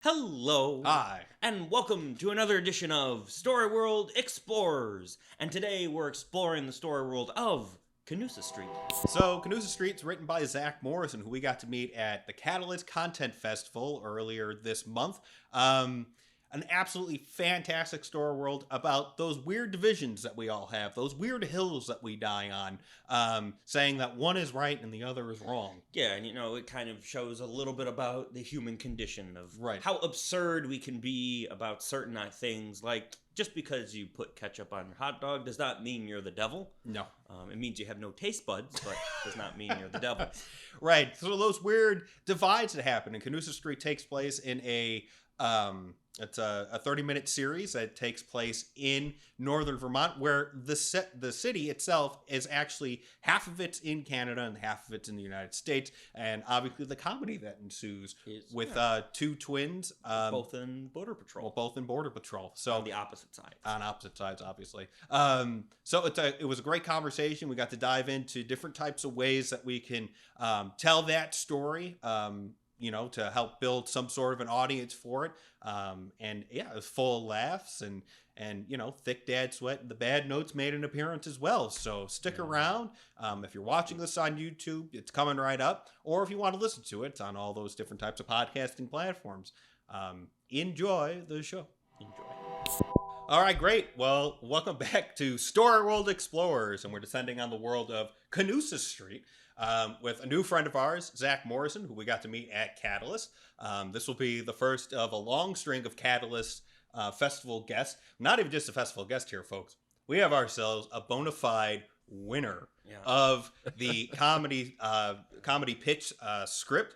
Hello, Hi. and welcome to another edition of Story World Explorers. And today we're exploring the story world of Canusa Street. So, Canusa Street's written by Zack Morrison, who we got to meet at the Catalyst Content Festival earlier this month. An absolutely fantastic story world about those weird divisions that we all have, those weird hills that we die on, saying that one is right and the other is wrong. Yeah, and it kind of shows a little bit about the human condition of Right. how absurd we can be about certain things. Like, just because you put ketchup on your hot dog does not mean you're the devil. No. It means you have no taste buds, but does not mean you're the devil. Right. So those weird divides that happen, and Canusa Street takes place in it's a 30-minute series that takes place in northern Vermont, where the city itself is actually half of it's in Canada and half of it's in the United States, and obviously the comedy that ensues with two twins, both in Border Patrol. well, both in Border Patrol, so on the opposite sides. On opposite sides, obviously. So it was a great conversation. We got to dive into different types of ways that we can tell that story. To help build some sort of an audience for it. And yeah, it was full of laughs and thick dad sweat. The bad notes made an appearance as well. So stick around. If you're watching this on YouTube, it's coming right up. Or if you want to listen to it, it's on all those different types of podcasting platforms. Enjoy the show. Enjoy. All right, great. Well, welcome back to Story World Explorers, and we're descending on the world of Canusa Street. With a new friend of ours, Zack Morrison, who we got to meet at Catalyst. This will be the first of a long string of Catalyst festival guests. Not even just a festival guest here, folks. We have ourselves a bona fide winner of the comedy pitch script.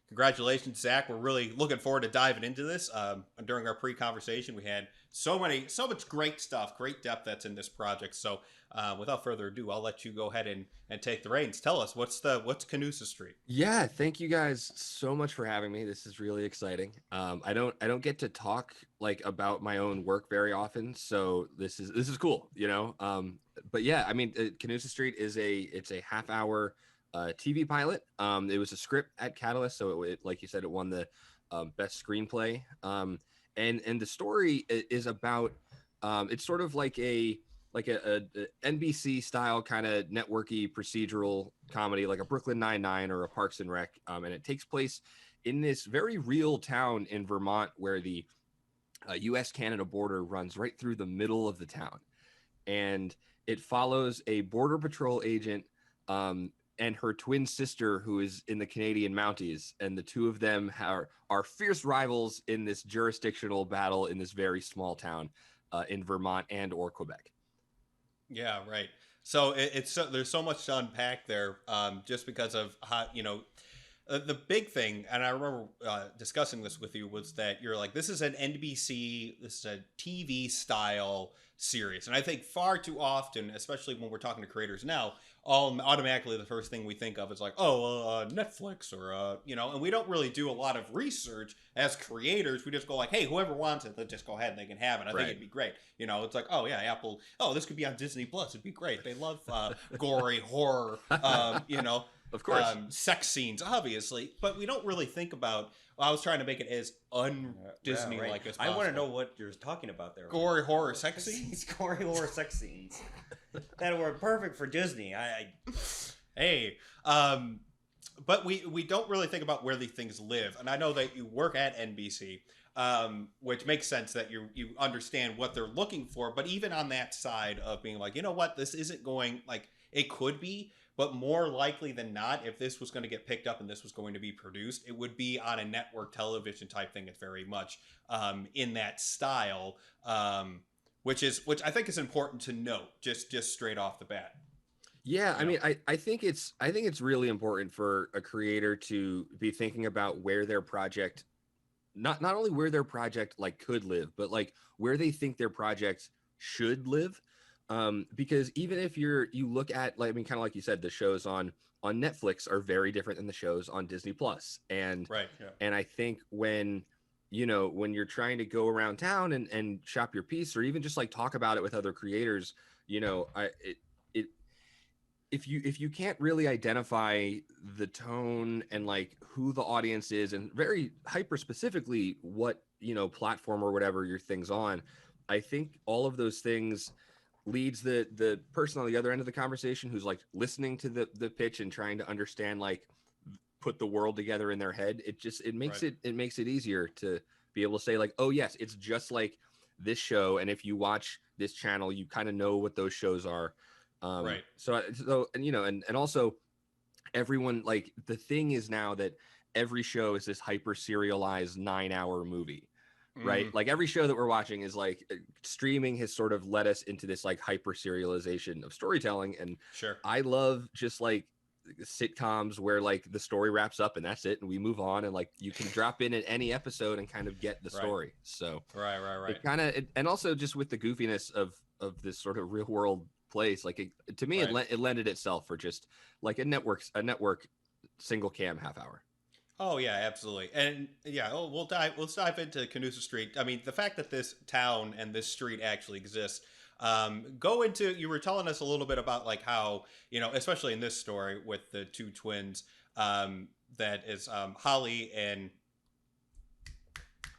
Congratulations, Zack. We're really looking forward to diving into this. During our pre-conversation, we had so much great stuff, great depth that's in this project. So without further ado, I'll let you go ahead and take the reins. Tell us, what's Canusa Street? Yeah, thank you guys so much for having me. This is really exciting. I don't get to talk about my own work very often, so this is cool, But yeah, I mean, Canusa Street is a half-hour TV pilot. It was a script at Catalyst, so it like you said, it won the best screenplay. And the story is about it's sort of like a NBC style kind of networky procedural comedy, like a Brooklyn Nine-Nine or a Parks and Rec, and it takes place in this very real town in Vermont where the U.S.-Canada border runs right through the middle of the town, and it follows a Border Patrol agent and her twin sister who is in the Canadian Mounties, and the two of them are fierce rivals in this jurisdictional battle in this very small town in Vermont and or Quebec. Yeah, right. So there's so much to unpack there, just because of how the big thing, and I remember discussing this with you, was that you're like, this is an NBC, this is a TV style series, and I think far too often, especially when we're talking to creators now, automatically the first thing we think of is like, Netflix or and we don't really do a lot of research as creators. We just go like, hey, whoever wants it, let's just go ahead and they can have it. I think it'd be great. It's like, oh yeah, Apple. Oh, this could be on Disney Plus. It'd be great. They love gory horror. Of course, sex scenes, obviously, but we don't really think about. I was trying to make it as un-Disney-like as possible. I want to know what you're talking about there. Gory horror sex scenes? Gory horror sex scenes. That were perfect for Disney. Hey, but we don't really think about where these things live. And I know that you work at NBC, which makes sense that you understand what they're looking for. But even on that side of being like, you know what, this isn't going, like, it could be, but more likely than not, if this was going to get picked up and this was going to be produced, it would be on a network television type thing. It's very much in that style, which I think is important to note, just straight off the bat. Yeah, I mean, I think it's really important for a creator to be thinking about where their project, not only where their project could live, but where they think their project should live. Because even if you look at, kind of like you said, the shows on Netflix are very different than the shows on Disney Plus. And right, yeah. And I think when you're trying to go around town and shop your piece, or even just talk about it with other creators, if you can't really identify the tone and like who the audience is, and very hyper specifically what, you know, platform or whatever your thing's on, I think all of those things leads the person on the other end of the conversation who's like listening to the pitch and trying to understand, like, put the world together in their head. It makes Right. it makes it easier to be able to say like, oh yes, it's just like this show, and if you watch this channel you kind of know what those shows are. Right. So and you know, and also everyone, like, the thing is now that every show is this hyper serialized 9-hour movie, right? Mm, Like every show that we're watching is like, streaming has sort of led us into this like hyper serialization of storytelling. And sure. I love just like sitcoms where like the story wraps up and that's it and we move on, and like you can drop in at any episode and kind of get the Right. story. So Right. it kind of, and also just with the goofiness of this sort of real world place, like to me Right. it lended itself for just like a network single cam half hour. Oh yeah, absolutely. And yeah, let's dive into Canusa Street. I mean, the fact that this town and this street actually exists. Go into, you were telling us a little bit about like how, you know, especially in this story with the two twins, that is Holly and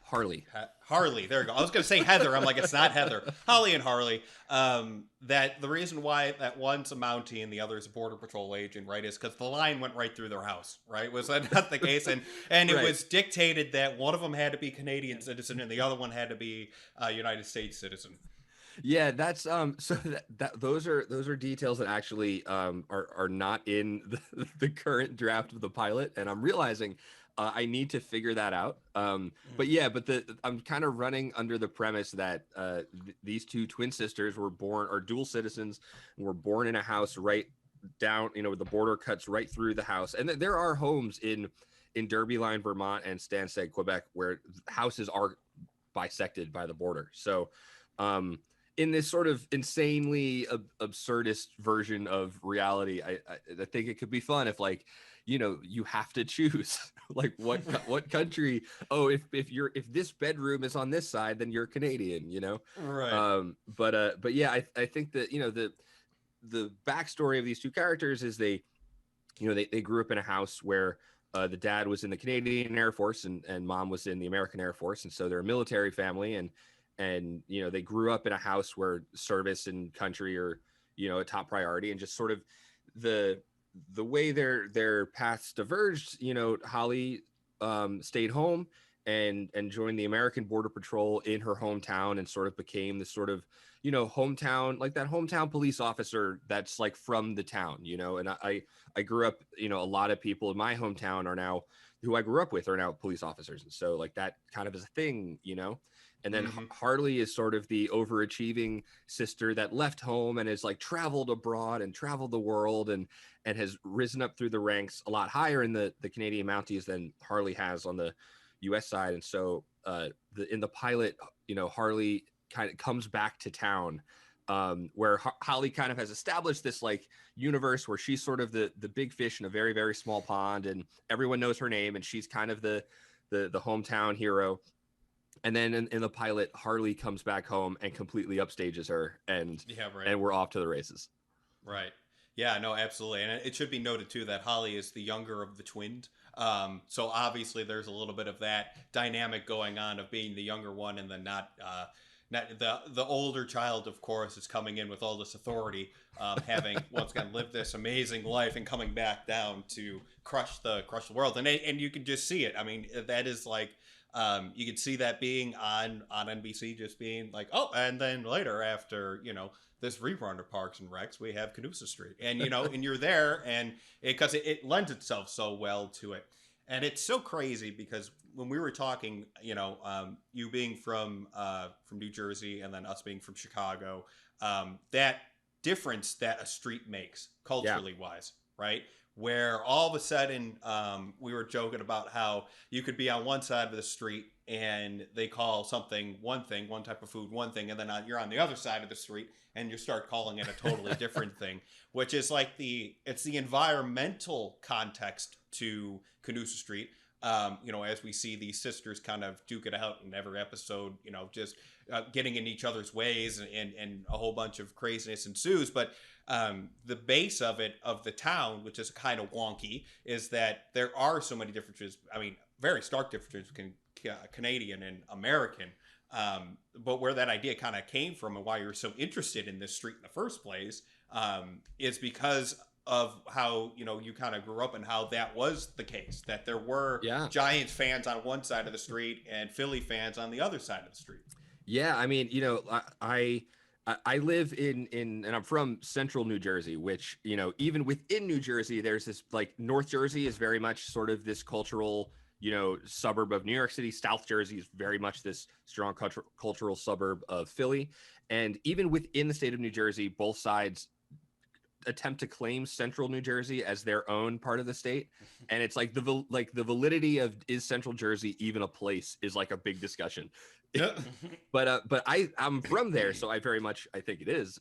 Harley. Harley. There we go. I was going to say Heather. I'm like, it's not Heather. Holly and Harley. That the reason why that one's a Mountie and the other is a Border Patrol agent, right, is because the line went right through their house, right? Was that not the case? And it Right. was dictated that one of them had to be Canadian citizen and the other one had to be a United States citizen. Yeah, that's so that those are details that actually are not in the current draft of the pilot, and I'm realizing I need to figure that out. But yeah, but I'm kind of running under the premise that these two twin sisters were born, or dual citizens, and were born in a house right down, you know, the border cuts right through the house, and there are homes in Derby Line, Vermont, and Stansted, Quebec, where houses are bisected by the border. So. In this sort of insanely absurdist version of reality, I think it could be fun if, like, you know, you have to choose like what country. Oh, if this bedroom is on this side, then you're Canadian, you know. Right. But yeah, I think that, you know, the backstory of these two characters is they, you know, they grew up in a house where the dad was in the Canadian Air Force and mom was in the American Air Force, and so they're a military family, and you know, they grew up in a house where service and country are, you know, a top priority, and just sort of the way their paths diverged. You know, Holly stayed home and joined the American Border Patrol in her hometown, and sort of became this sort of, you know, hometown, like that hometown police officer that's like from the town, you know. And I grew up, you know, a lot of people in my hometown are now, who I grew up with, are now police officers, and so like that kind of is a thing, you know. And then Mm-hmm. Harley is sort of the overachieving sister that left home and has like traveled abroad and traveled the world, and has risen up through the ranks a lot higher in the Canadian Mounties than Harley has on the US side. And so in the pilot, you know, Harley kind of comes back to town, where Holly kind of has established this like universe where she's sort of the big fish in a very, very small pond, and everyone knows her name, and she's kind of the hometown hero. And then in the pilot, Harley comes back home and completely upstages her, and Yeah, right. and we're off to the races. Right. Yeah, no, absolutely. And it should be noted too that Holly is the younger of the twins. So obviously there's a little bit of that dynamic going on of being the younger one, and then not the older child, of course, is coming in with all this authority, having once again lived this amazing life and coming back down to crush the world. And you can just see it. I mean, that is like, you could see that being on NBC, just being like, oh, and then later after, you know, this rerun of Parks and Recs, we have Canusa Street, and you know, and you're there, and because it lends itself so well to it. And it's so crazy because when we were talking, you know, you being from New Jersey and then us being from Chicago, that difference that a street makes culturally wise, right? Where all of a sudden, we were joking about how you could be on one side of the street and they call something one thing, one type of food one thing, and then you're on the other side of the street and you start calling it a totally different thing, which is like it's the environmental context to Canusa Street, as we see these sisters kind of duke it out in every episode, just getting in each other's ways, and a whole bunch of craziness ensues. But the base of the town, which is kind of wonky, is that there are so many differences. I mean, very stark differences between Canadian and American. But where that idea kind of came from and why you're so interested in this street in the first place is because of how you kind of grew up and how that was the case, that there were Giants fans on one side of the street and Philly fans on the other side of the street. Yeah, I mean, I live in and I'm from central New Jersey, which, even within New Jersey, there's this like North Jersey is very much sort of this cultural, suburb of New York City. South Jersey is very much this strong cultural suburb of Philly. And even within the state of New Jersey, both sides attempt to claim central New Jersey as their own part of the state. And it's like the validity of, is central Jersey even a place, is like a big discussion. but I'm from there, so I think it is.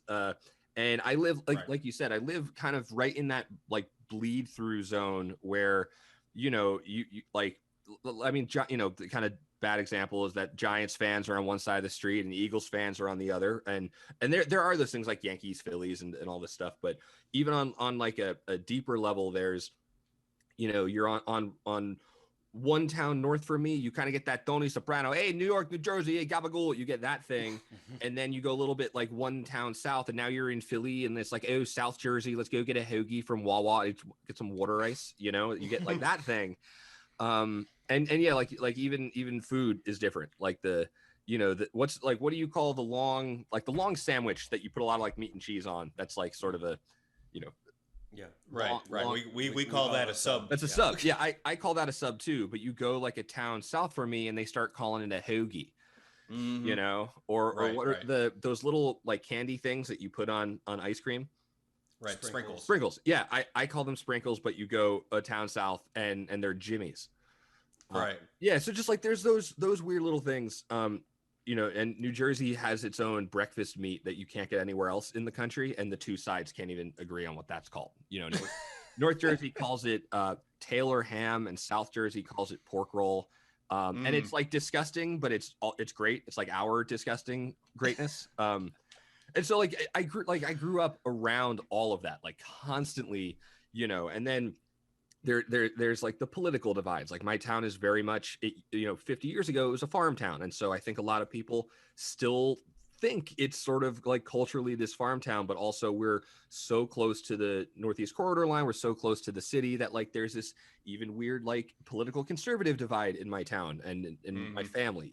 And I live like you said, I live kind of right in that like bleed through zone where, you like, I mean, the kind of bad example is that Giants fans are on one side of the street and Eagles fans are on the other. And there are those things like Yankees, Phillies, and all this stuff. But even on like a deeper level, there's, you're on one town north from me, you kind of get that Tony Soprano, hey, New York, New Jersey, hey, gabagool, you get that thing. And then you go a little bit like one town south, and now you're in Philly, and it's like, oh, South Jersey, let's go get a hoagie from Wawa, get some water ice, you get like that thing. And yeah, like even food is different. Like what do you call the long sandwich that you put a lot of like meat and cheese on? That's like sort of a, yeah, right. We call that a sub. That's a sub. Yeah, I call that a sub too. But you go like a town south from me, and they start calling it a hoagie. Or what are those little like candy things that you put on ice cream? Right, sprinkles. Yeah, I call them sprinkles, but you go a town south and they're jimmies. Right. Yeah, so just like there's those weird little things. And New Jersey has its own breakfast meat that you can't get anywhere else in the country, and the two sides can't even agree on what that's called. North Jersey calls it Taylor ham, and South Jersey calls it pork roll. And it's like disgusting, but it's great. It's like our disgusting greatness. And so like I grew up around all of that, like constantly, and then there's like the political divides. Like my town is very much, 50 years ago, it was a farm town. And so I think a lot of people still think it's sort of like culturally this farm town, but also we're so close to the Northeast Corridor line. We're so close to the city that like there's this even weird like political conservative divide in my town and in my family,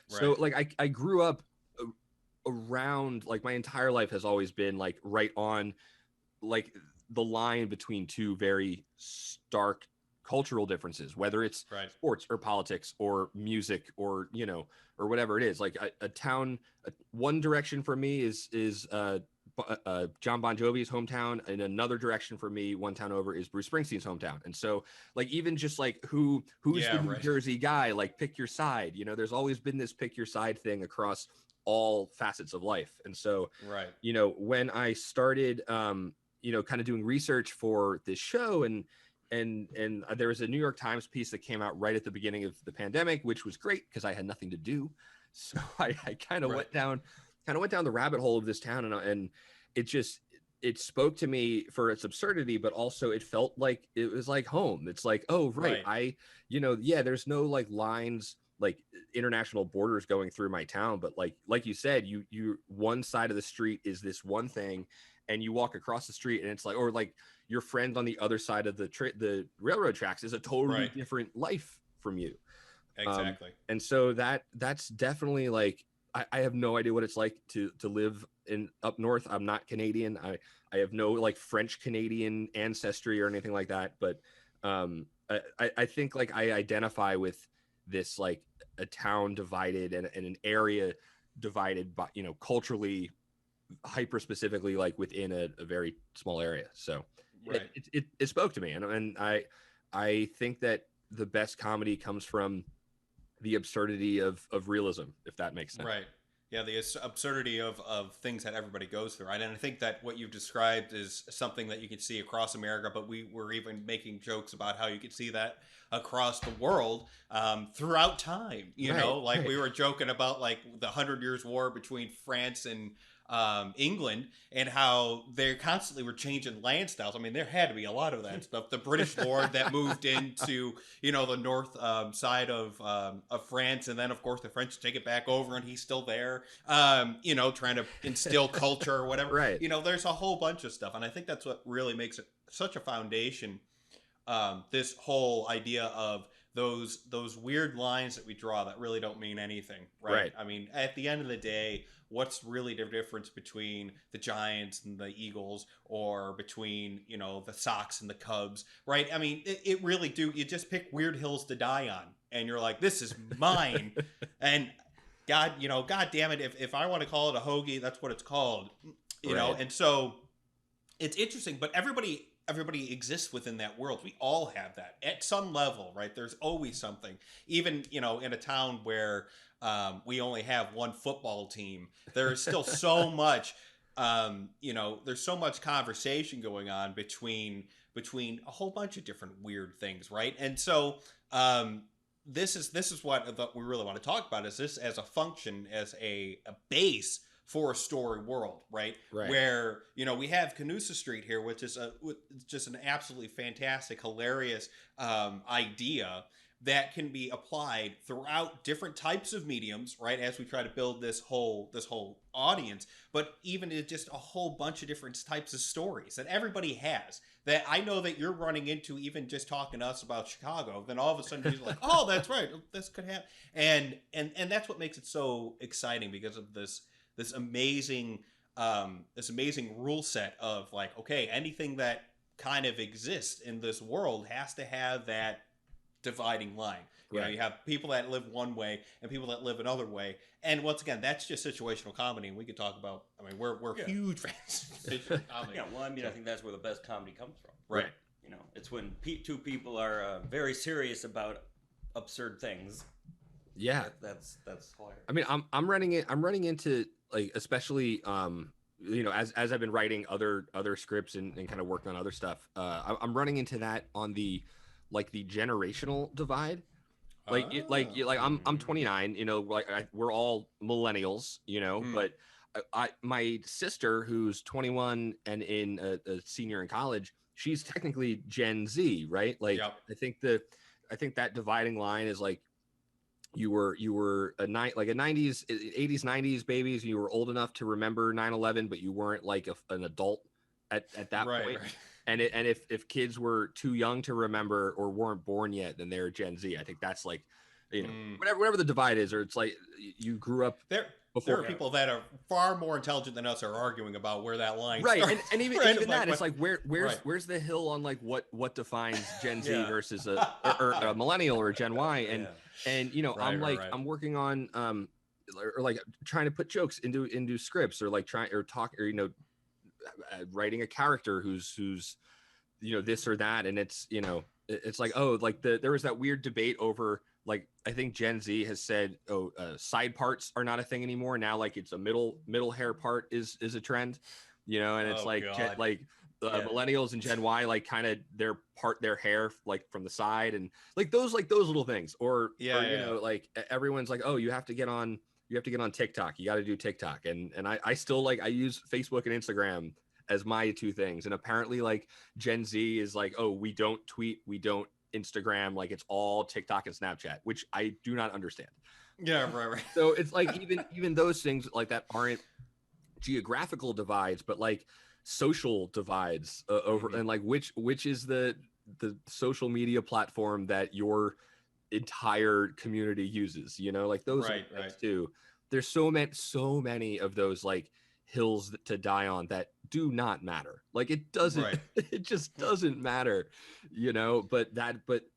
So like I grew up around, like my entire life has always been like right on like the line between two very stark cultural differences, whether it's sports or politics or music or or whatever it is. Like a town, one direction for me is John Bon Jovi's hometown, and another direction for me, one town over, is Bruce Springsteen's hometown. And so like even just like who's the New Jersey guy, like pick your side, there's always been this pick your side thing across all facets of life. And so when I started kind of doing research for this show, and there was a New York Times piece that came out right at the beginning of the pandemic, which was great because I had nothing to do. So I kind of went down the rabbit hole of this town, and it spoke to me for its absurdity, but also it felt like it was like home. It's like, oh, right. There's no like lines, like international borders going through my town, but like you said, you one side of the street is this one thing, and you walk across the street and it's like, or like your friend on the other side of the railroad tracks is a totally different life from you. Exactly. And so that's definitely like, I have no idea what it's like to live in up north. I'm not Canadian. I have no like French Canadian ancestry or anything like that. But I think like I identify with this, like a town divided and an area divided by, culturally, hyper specifically, like within a very small area. So it spoke to me, and I think that the best comedy comes from the absurdity of realism, if that makes sense. Right. Yeah, the absurdity of things that everybody goes through. And I think that what you've described is something that you can see across America, but we were even making jokes about how you could see that across the world throughout time. You know, like we were joking about like the 100 Years' War between France and England, and how they constantly were changing land styles. I mean, there had to be a lot of that stuff. The British lord that moved into, you know, the north side of France, and then of course the French take it back over, and he's still there, you know, trying to instill culture or whatever. Right. You know, there's a whole bunch of stuff, and I think that's what really makes it such a foundation. This whole idea of those weird lines that we draw that really don't mean anything, right? I mean, at the end of the day, what's really the difference between the Giants and the Eagles, or between, you know, the Sox and the Cubs, right? I mean, it really you just pick weird hills to die on, and you're like, this is mine. And God, you know, God damn it, if I want to call it a hoagie, that's what it's called, you know. And so it's interesting, but everybody exists within that world. We all have that at some level, right? There's always something. Even, you know, in a town where we only have one football team, there is still so much, you know, there's so much conversation going on between a whole bunch of different weird things, right? And so this is what we really want to talk about, is this as a function, as a base for a story world, right? Where, you know, we have Canusa Street here, which is just an absolutely fantastic, hilarious idea that can be applied throughout different types of mediums, right? As we try to build this whole audience, but even in just a whole bunch of different types of stories that everybody has, that I know that you're running into, even just talking to us about Chicago. Then all of a sudden you're like, oh, that's right, this could happen, and that's what makes it so exciting, because of this amazing rule set of like, okay, anything that kind of exists in this world has to have that dividing line. You know, you have people that live one way and people that live another way. And once again, that's just situational comedy, and we could talk about, I mean, we're huge fans of situational comedy. Yeah, well, I mean, I think that's where the best comedy comes from. Right. You know, it's when two people are very serious about absurd things. Yeah. That's hilarious. I mean, I'm running into, like, especially you know, as I've been writing other scripts and kind of working on other stuff, I'm running into that on the, like, the generational divide. I'm 29, you know, like we're all millennials, you know, but my sister, who's 21 and in a senior in college, she's technically Gen Z, right? Like, I think that dividing line is like, you were a 90s, 80s, 90s babies. You were old enough to remember 9/11, but you weren't like an adult at that point. Right. And if kids were too young to remember or weren't born yet, then they're Gen Z. I think that's like, you know, whatever the divide is, or it's like you grew up there. There are people that are far more intelligent than us are arguing about where that line starts. Right, and even that, it's like where's the hill on like what defines Gen Z versus a millennial or a Gen Y, and you know, I'm working on or like trying to put jokes into scripts, or like you know, writing a character who's you know, this or that, and it's, you know, it's like, oh, like there was that weird debate over, like, I think Gen Z has said, side parts are not a thing anymore. Now, like, it's a middle hair part is a trend, you know, and it's millennials and Gen Y, like, kind of their hair like from the side, and like those little things, or you know, like everyone's like, oh, you have to get on TikTok, you got to do TikTok, and I still, like, I use Facebook and Instagram as my two things, and apparently, like, Gen Z is like, oh, we don't tweet, we don't Instagram, like, it's all TikTok and Snapchat, which I do not understand. Right. So it's like, even those things like that aren't geographical divides, but like social divides over, and like which is the social media platform that your entire community uses, you know, like those things too. There's so many of those, like, hills to die on that do not matter. Like, it doesn't, it just doesn't matter, you know, but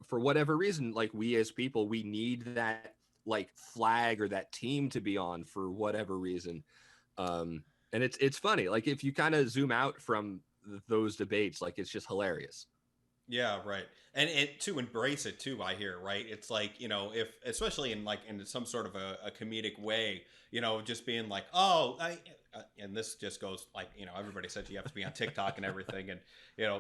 for whatever reason, like, we as people, we need that, like, flag or that team to be on for whatever reason. And it's funny, like, if you kind of zoom out from those debates, like, it's just hilarious. Yeah, right. And to embrace it too, I hear, right? It's like, if especially in like in some sort of a comedic way, just being like, oh, and this just goes like, everybody says you have to be on TikTok and everything. And,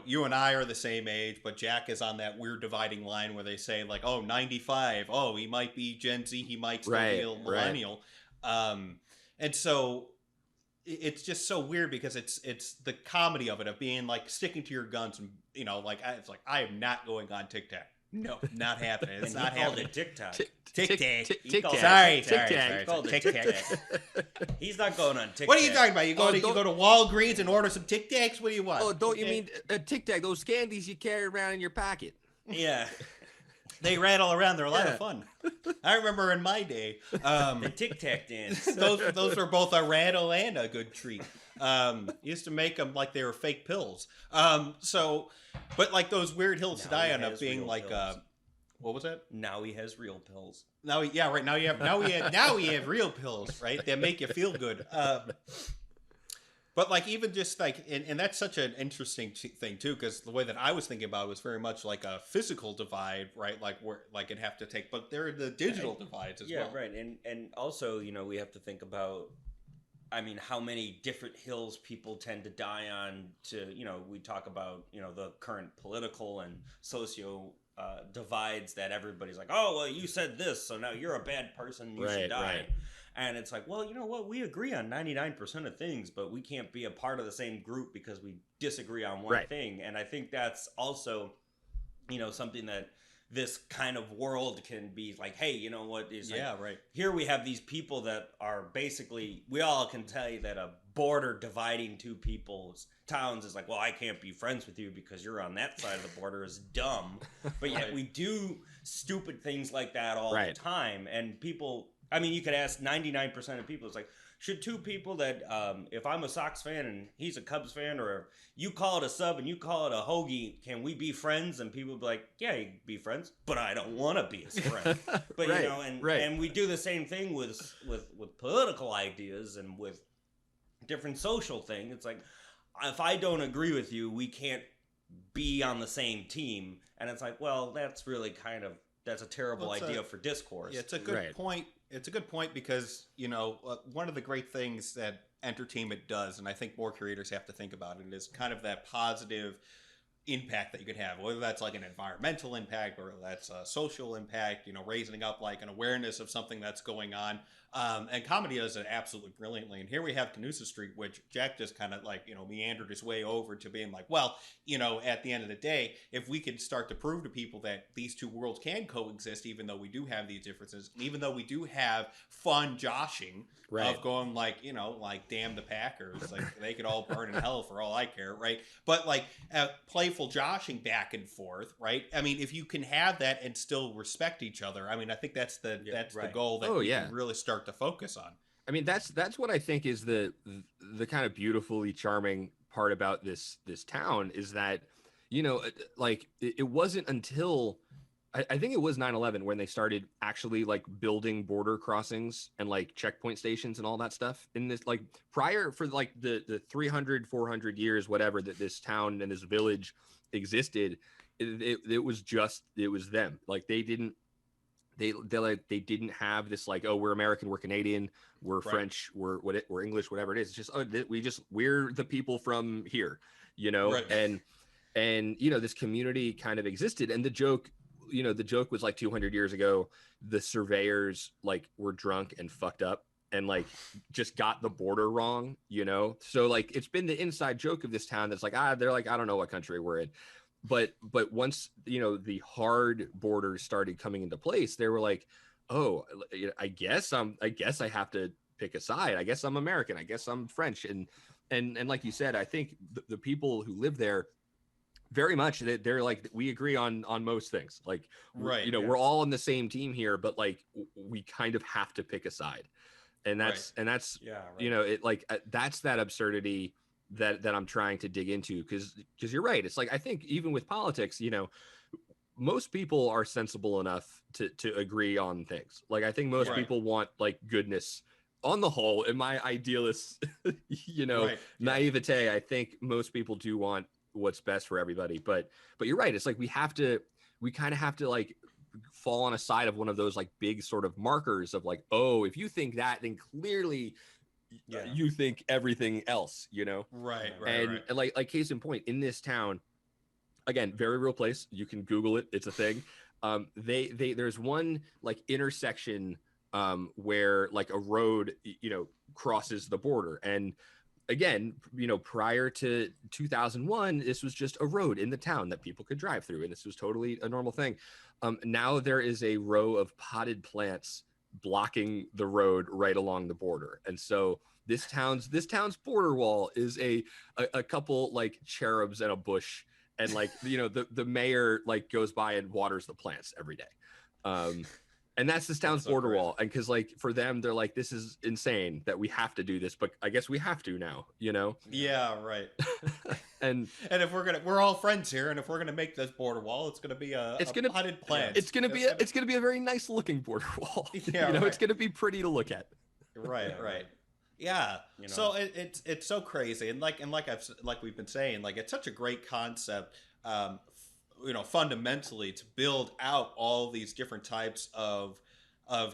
you and I are the same age, but Jack is on that weird dividing line where they say like, oh, 95. Oh, he might be Gen Z. He might still be a millennial. And so it's just so weird because it's the comedy of it, of being like sticking to your guns, and like it's like, I am not going on TikTok. No, not happening. It's not happening. TikTok. TikTok. Sorry. TikTok. He's not going on TikTok. What are you talking about? You go to Walgreens and order some Tic Tacs? What do you want? Oh, don't you mean a Tic Tac? Those candies you carry around in your pocket. Yeah. They rattle around. They're a lot of fun. I remember in my day, the Tic Tac dance. those were both a rattle and a good treat. Used to make them like they were fake pills. But like those weird hills to die on of being like, what was that? Now he has real pills. Now we have real pills, right? That make you feel good. But like even just like, and that's such an interesting thing too, because the way that I was thinking about it was very much like a physical divide, right? Like where like it'd have to take, but there are the digital divides as well. Yeah, right. And also, we have to think about, I mean, how many different hills people tend to die on. We talk about, the current political and socio divides that everybody's like, oh, well, you said this, so now you're a bad person, you should die. Right. And it's like, well, you know what? We agree on 99% of things, but we can't be a part of the same group because we disagree on one thing. And I think that's also, something that this kind of world can be like, hey, you know what? Is here we have these people that are basically, we all can tell you that a border dividing two people's towns is like, well, I can't be friends with you because you're on that side of the border is dumb. But yet we do stupid things like that all the time. And people, I mean, you could ask 99% of people, it's like, should two people that, if I'm a Sox fan and he's a Cubs fan, or you call it a sub and you call it a hoagie, can we be friends? And people be like, yeah, you can be friends, but I don't want to be his friend. But, and we do the same thing with political ideas and with different social things. It's like, if I don't agree with you, we can't be on the same team. And it's like, well, that's really that's a terrible idea for discourse. Yeah, it's a good point. It's a good point because, one of the great things that entertainment does, and I think more creators have to think about it, is kind of that positive impact that you could have, whether that's like an environmental impact or that's a social impact, raising up like an awareness of something that's going on. And comedy does it absolutely brilliantly. And here we have Canusa Street, which Jack just kind of like, meandered his way over to being like, well, at the end of the day, if we can start to prove to people that these two worlds can coexist, even though we do have these differences, and even though we do have fun joshing of going like, like, damn the Packers, like they could all burn in hell for all I care, right? But like playful joshing back and forth, right? I mean, if you can have that and still respect each other, I mean, I think that's the goal that we can really start to focus on. I mean, that's what I think is the kind of beautifully charming part about this town is that, like it wasn't until I think it was 9/11 when they started actually like building border crossings and like checkpoint stations and all that stuff in this, like prior for like the 300, 400 years, whatever, that this town and this village existed. It was them. Like they didn't have this like, oh, we're American, we're Canadian, we're French, we're English, whatever it is. It's just, we're the people from here, and this community kind of existed. And the joke was like 200 years ago, the surveyors like were drunk and fucked up and like just got the border wrong, so like it's been the inside joke of this town that's like, they're like, I don't know what country we're in. But once, the hard borders started coming into place, they were like, oh, I guess I have to pick a side. I guess I'm American. I guess I'm French. And like you said, I think the people who live there very much, they're like, we agree on most things. Like, we're all on the same team here, but like we kind of have to pick a side. And that's it, like, that's that absurdity that I'm trying to dig into, because you're right. It's like, I think even with politics, most people are sensible enough to agree on things. Like, I think most people want like goodness on the whole. In my idealist, naivete, I think most people do want what's best for everybody. But you're right. It's like we kind of have to like fall on a side of one of those like big sort of markers of like, oh, if you think that, then clearly you think everything else, you know? Right. And like case in point, in this town, again, very real place. You can Google it. It's a thing. There's one like intersection where like a road, you know, crosses the border. And again, you know, prior to 2001, this was just a road in the town that people could drive through. And this was totally a normal thing. Now there is a row of potted plants blocking the road right along the border. And so this town's border wall is a couple like cherubs and a bush. And like, you know, the mayor like goes by and waters the plants every day. And that's this town's border wall. And because like for them, they're like, this is insane that we have to do this, but I guess we have to now, you know? Yeah, right. and if we're all friends here, and if we're gonna make this border wall, it's gonna be a potted plant. It's gonna be a very nice looking border wall. Yeah, you know, it's gonna be pretty to look at. Right. Yeah. You know? So it's so crazy, and like we've been saying, like it's such a great concept. You know, fundamentally to build out all these different types of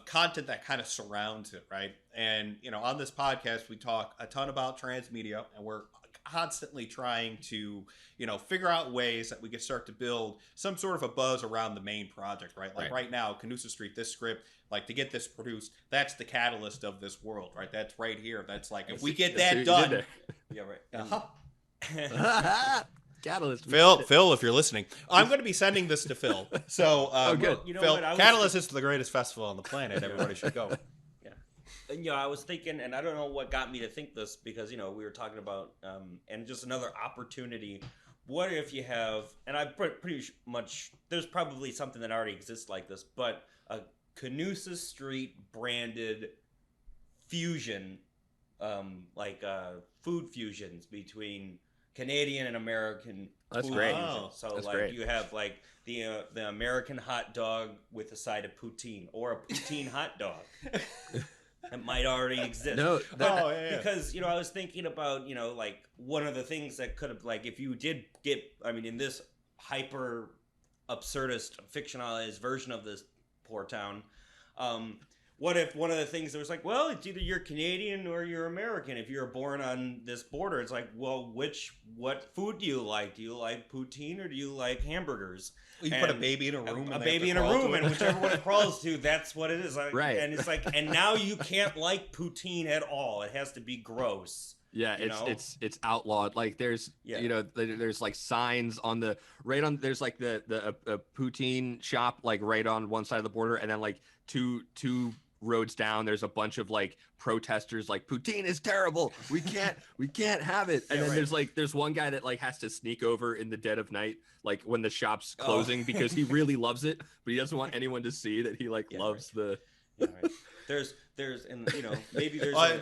content that kind of surrounds it, right? And you know, on this podcast, we talk a ton about transmedia, and we're constantly trying to, you know, figure out ways that we can start to build some sort of a buzz around the main project, right? Like right now, Canusa Street, this script, like to get this produced, that's the catalyst of this world, right? That's right here. That's like, if we get that done. Yeah, right. Uh-huh. Catalyst. Phil, if you're listening, I'm going to be sending this to Phil. So, good. You know Phil, what, Catalyst is the greatest festival on the planet. Everybody should go. Yeah. And, you know, I was thinking, and I don't know what got me to think this, because, you know, we were talking about, and just another opportunity. What if you have, and I pretty much, there's probably something that already exists like this, but a Canusa Street branded fusion, food fusions between Canadian and American. That's food great. fusions. So That's like great. you have like the American hot dog with a side of poutine, or a poutine hot dog. That might already exist. No, because, you know, I was thinking about, you know, like one of the things that could have, like, if you did get, I mean, in this hyper absurdist fictionalized version of this poor town, what if one of the things that was like, well, it's either you're Canadian or you're American. If you're born on this border, it's like, well, what food do you like? Do you like poutine or do you like hamburgers? You put a baby in a room. And whichever one it crawls to, that's what it is. Right. And it's like, and now you can't like poutine at all. It has to be gross. Yeah, it's outlawed. Like there's you know, there's like signs on there's like the poutine shop like right on one side of the border, and then like two roads down there's a bunch of like protesters like, poutine is terrible, we can't have it. And then there's one guy that like has to sneak over in the dead of night, like when the shop's closing, because he really loves it, but he doesn't want anyone to see that he like loves the There's and you know, maybe there's I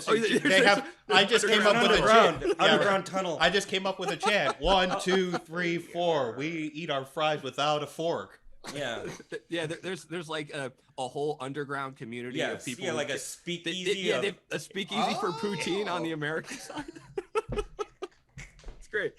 just came up with a underground tunnel. I just came up with a chant. 1, 2, 3, 4. We eat our fries without a fork. Yeah. Yeah, there's like a whole underground community of people. Yeah, like a speakeasy. A speakeasy for poutine on the American side. It's great.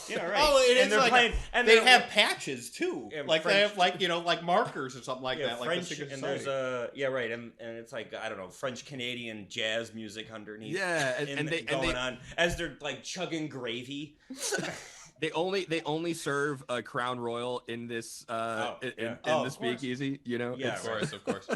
Yeah, right. Oh, it and is like playing, and they have patches too. Yeah, like French, they have like, you know, like markers or something like that. French, like and there's and it's like, I don't know, French Canadian jazz music underneath. Yeah, and they on as they're like chugging gravy. They only serve a Crown Royal in this in the speakeasy, you know. Yeah, of course.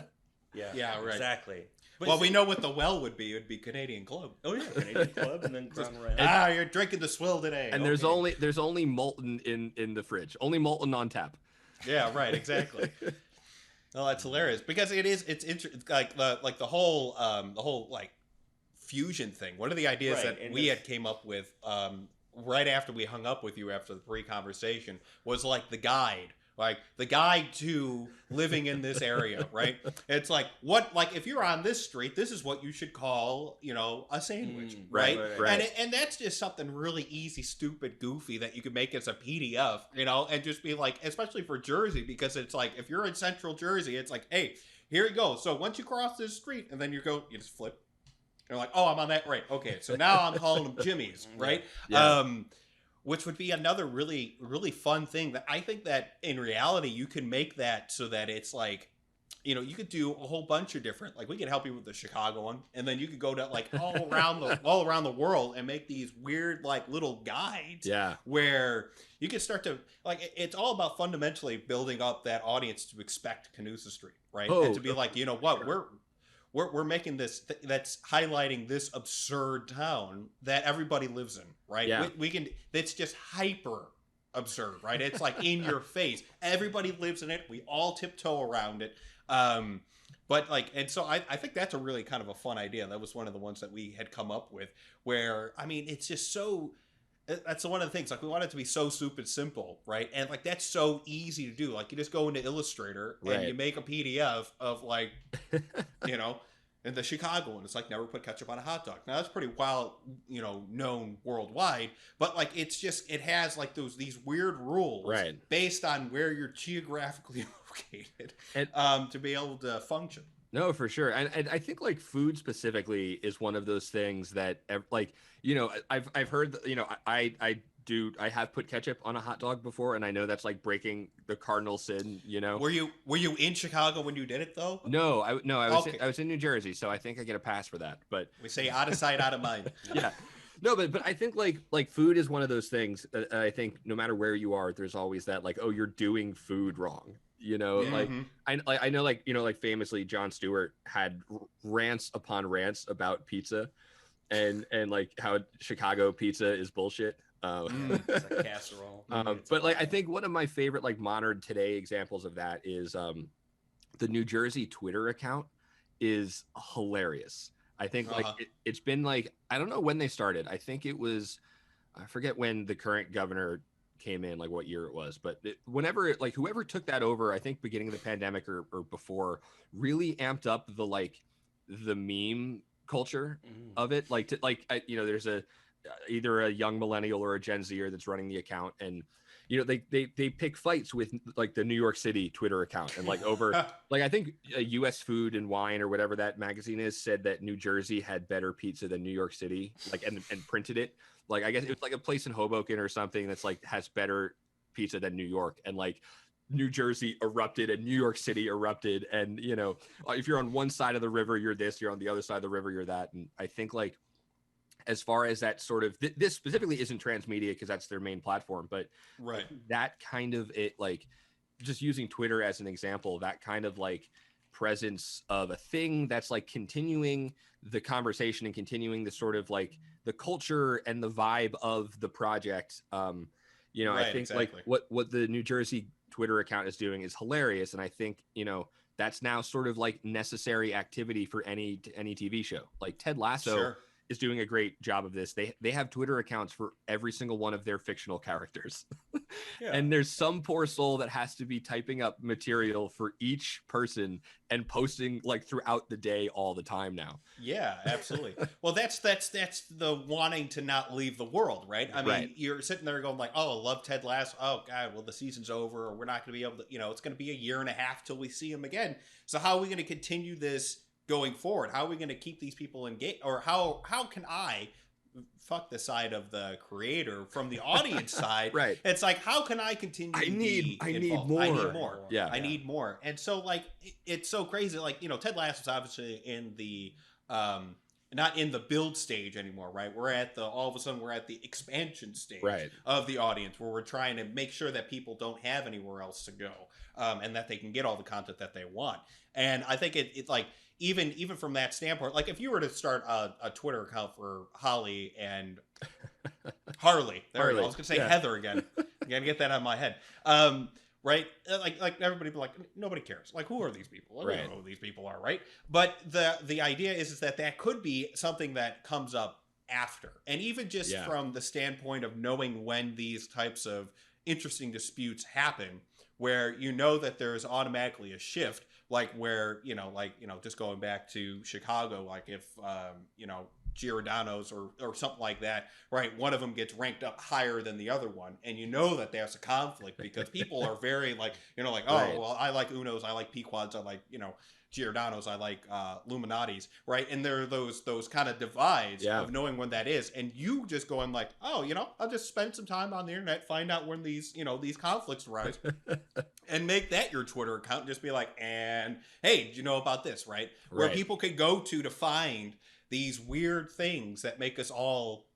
Yeah, right. Exactly. But well, we know what the well would be. It would be Canadian Club. Oh yeah, Canadian Club, and then Crown Royal. You're drinking the swill today. And there's only molten in the fridge. Only molten on tap. Yeah, right. Exactly. Well, that's hilarious because it's like the whole like fusion thing. One of the ideas that we had came up with right after we hung up with you after the pre-conversation was like the guide to living in this area, right? It's like, if you're on this street, this is what you should call, you know, a sandwich, right? And that's just something really easy, stupid, goofy that you could make as a PDF, you know, and just be like, especially for Jersey, because it's like, if you're in central Jersey, it's like, hey, here you go. So once you cross this street and then you just flip. You're like, oh, I'm on that, right? Okay, so now I'm calling them Jimmy's, right? Yeah. which would be another really, really fun thing that I think that in reality you can make that so that it's like, you know, you could do a whole bunch of different, like we could help you with the Chicago one, and then you could go to like all around the world and make these weird like little guides. Yeah. Where you can start to like, it's all about fundamentally building up that audience to expect Canusa Street, right? Oh, and to be like, you know what, we're making this that's highlighting this absurd town that everybody lives in, right? Yeah. We can, it's just hyper absurd, right? It's like in your face. Everybody lives in it. We all tiptoe around it. But like, and so I think that's a really kind of a fun idea. That was one of the ones that we had come up with where, I mean, it's just so, that's one of the things, like we want it to be so stupid simple, right? And like, that's so easy to do. Like you just go into Illustrator and you make a PDF of like, you know, and the Chicago one, it's like never put ketchup on a hot dog. Now that's pretty well, you know, known worldwide, but like it's just, it has like these weird rules based on where you're geographically located, and to be able to function. No, for sure. And I think like food specifically is one of those things that like, you know, I've heard, you know, I have put ketchup on a hot dog before, and I know that's like breaking the cardinal sin, you know. Were you in Chicago when you did it though? No, I was in New Jersey, so I think I get a pass for that. But we say out of sight, out of mind. Yeah. No, but I think like food is one of those things. I think no matter where you are, there's always that like, oh, you're doing food wrong. You know, like I know, like, you know, like famously Jon Stewart had rants upon rants about pizza, and like how Chicago pizza is bullshit. It's a casserole. But like I think one of my favorite like modern today examples of that is the New Jersey Twitter account is hilarious. I think like it's been like, I don't know when they started. I think it was, I forget when the current governor came in, like what year it was, but whenever like whoever took that over, I think beginning of the pandemic or before, really amped up the like the meme culture of it. Like to like you know, there's either a young millennial or a Gen Zer that's running the account, and you know they pick fights with like the New York City Twitter account, and like over like I think US Food and Wine or whatever that magazine is said that New Jersey had better pizza than New York City, like and printed it. Like I guess it was like a place in Hoboken or something that's like has better pizza than New York, and like New Jersey erupted and New York City erupted, and you know, if you're on one side of the river you're this, you're on the other side of the river you're that. And I think like as far as that sort of this specifically isn't transmedia because that's their main platform, but that kind of it, like just using Twitter as an example, that kind of like presence of a thing that's like continuing the conversation and continuing the sort of like the culture and the vibe of the project. You know, I think like what the New Jersey Twitter account is doing is hilarious, and I think, you know, that's now sort of like necessary activity for any TV show. Like Ted Lasso is doing a great job of this. They have Twitter accounts for every single one of their fictional characters. And there's some poor soul that has to be typing up material for each person and posting like throughout the day all the time now. Yeah, absolutely. Well, that's the wanting to not leave the world, right? I mean, you're sitting there going like, oh, I love Ted Lasso. Oh God, well, the season's over, or we're not going to be able to, you know, it's going to be a year and a half till we see him again. So how are we going to continue this going forward? How are we going to keep these people engaged? Or how can I, fuck the side of the creator from the audience side? It's like, how can I continue? I need more. I need more. And so like, it's so crazy. Like, you know, Ted Lasso's obviously in the, not in the build stage anymore, right? We're at all of a sudden we're at the expansion stage of the audience, where we're trying to make sure that people don't have anywhere else to go, and that they can get all the content that they want. And I think it's like, even from that standpoint, like if you were to start a Twitter account for Holly and Harley, there we go. I was gonna say Heather again. I gotta get that out of my head. Right? Like everybody be like, nobody cares. Like, who are these people? I don't know who these people are, right? But the idea is that could be something that comes up after. And even just from the standpoint of knowing when these types of interesting disputes happen, where you know that there's automatically a shift, like where, you know, just going back to Chicago, like if, you know, Giordano's or something like that, right? One of them gets ranked up higher than the other one, and you know that there's a conflict because people are very like, you know, like, oh, well, I like Unos, I like Pequods, I like, you know, Giordano's, I like Illuminati's, right? And there are those kind of divides of knowing when that is, and you just going like, oh, I'll just spend some time on the internet, find out when these conflicts arise, and make that your Twitter account, and just be like, and hey, did you know about this, right? Where people could go to find these weird things that make us all,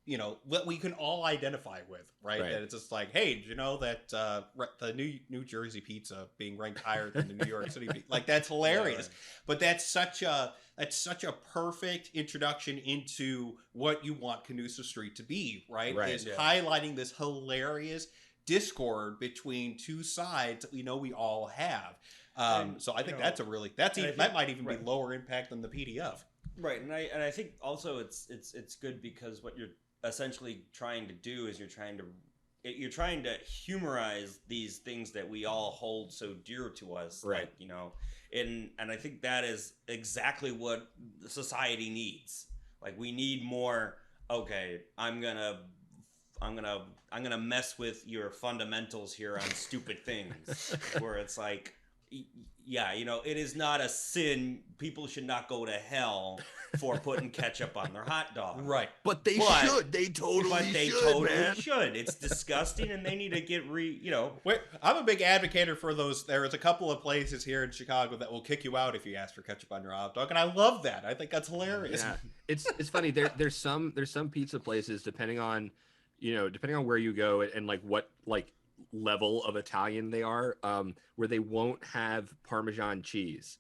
what we can all identify with, right? That it's just like, hey, did you know that the New Jersey pizza being ranked higher than the New York City pizza? Like, that's hilarious. But that's such a perfect introduction into what you want Canusa Street to be, right? Is highlighting this hilarious discord between two sides that we know we all have. So I think that's that might even be lower impact than the PDF. Right, and I think also it's good because what you're essentially trying to do is you're trying to humorize these things that we all hold so dear to us, right? Like, and I think that is exactly what society needs. Like, we need more. Okay, I'm gonna mess with your fundamentals here on stupid things, where it's like, yeah, it is not a sin. People should not go to hell for putting ketchup on their hot dog. Right. But they should. They totally should. It's disgusting, and they need to get Wait, I'm a big advocate for those. There's a couple of places here in Chicago that will kick you out if you ask for ketchup on your hot dog, and I love that. I think that's hilarious. Yeah. It's funny. There's some pizza places, depending on where you go and like what level of Italian they are, where they won't have Parmesan cheese.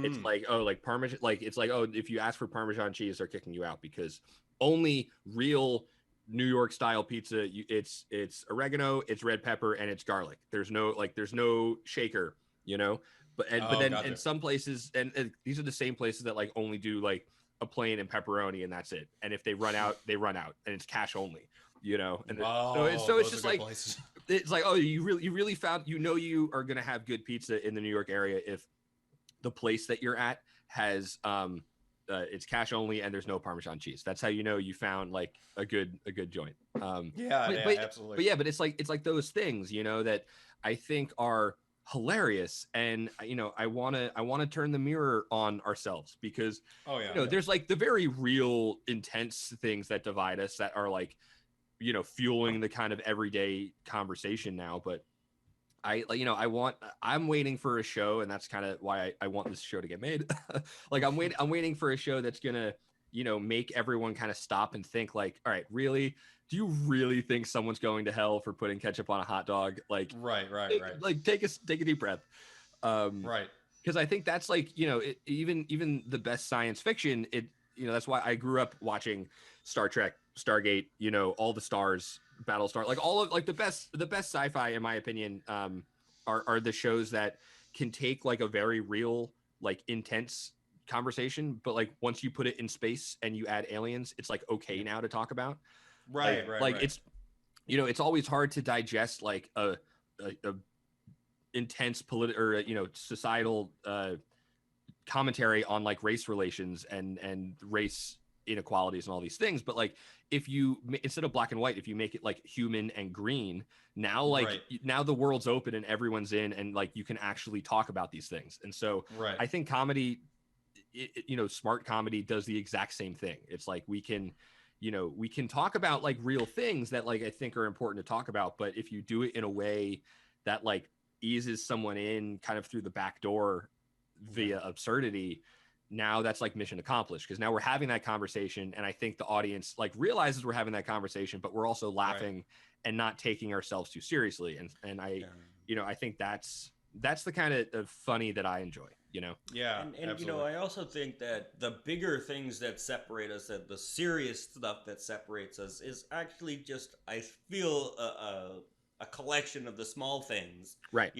It's like, oh, like Parmesan, like it's like, oh, if you ask for Parmesan cheese, they're kicking you out, because only real New York style pizza, it's oregano, it's red pepper, and it's garlic. There's no shaker, but then gotcha. In some places, and these are the same places that like only do like a plain and pepperoni, and that's it. And if they run out, and it's cash only. And so it's just like places. It's like, oh, you really found, you are gonna have good pizza in the New York area if the place that you're at has it's cash only and there's no Parmesan cheese. That's how you found like a good joint. Absolutely. But it's like those things that I think are hilarious, and I want to turn the mirror on ourselves, because there's like the very real intense things that divide us that are like fueling the kind of everyday conversation now. But I'm waiting for a show, and that's kind of why I want this show to get made. Like, I'm waiting for a show that's gonna make everyone kind of stop and think like, all right, really, do you really think someone's going to hell for putting ketchup on a hot dog? Like, right. Like, take a deep breath. Right. Because I think that's like, even the best science fiction, that's why I grew up watching Star Trek, Stargate, all the stars, Battlestar, like all of like the best sci-fi, in my opinion, are the shows that can take like a very real, like intense conversation, but like once you put it in space and you add aliens, it's like okay now to talk about. Right. It's it's always hard to digest like a intense political or societal commentary on like race relations and race inequalities and all these things. But like, if you, instead of black and white, if you make it like human and green, now now the world's open and everyone's in, and like you can actually talk about these things. And so I think comedy, smart comedy does the exact same thing. It's like we can talk about like real things that like I think are important to talk about, but if you do it in a way that like eases someone in kind of through the back door via absurdity, now that's like mission accomplished, because now we're having that conversation, and I think the audience like realizes we're having that conversation, but we're also laughing and not taking ourselves too seriously. And I think that's the kind of funny that I enjoy. And I also think that the bigger things that separate us, that the serious stuff that separates us, is actually just, I feel, a collection of the small things, right?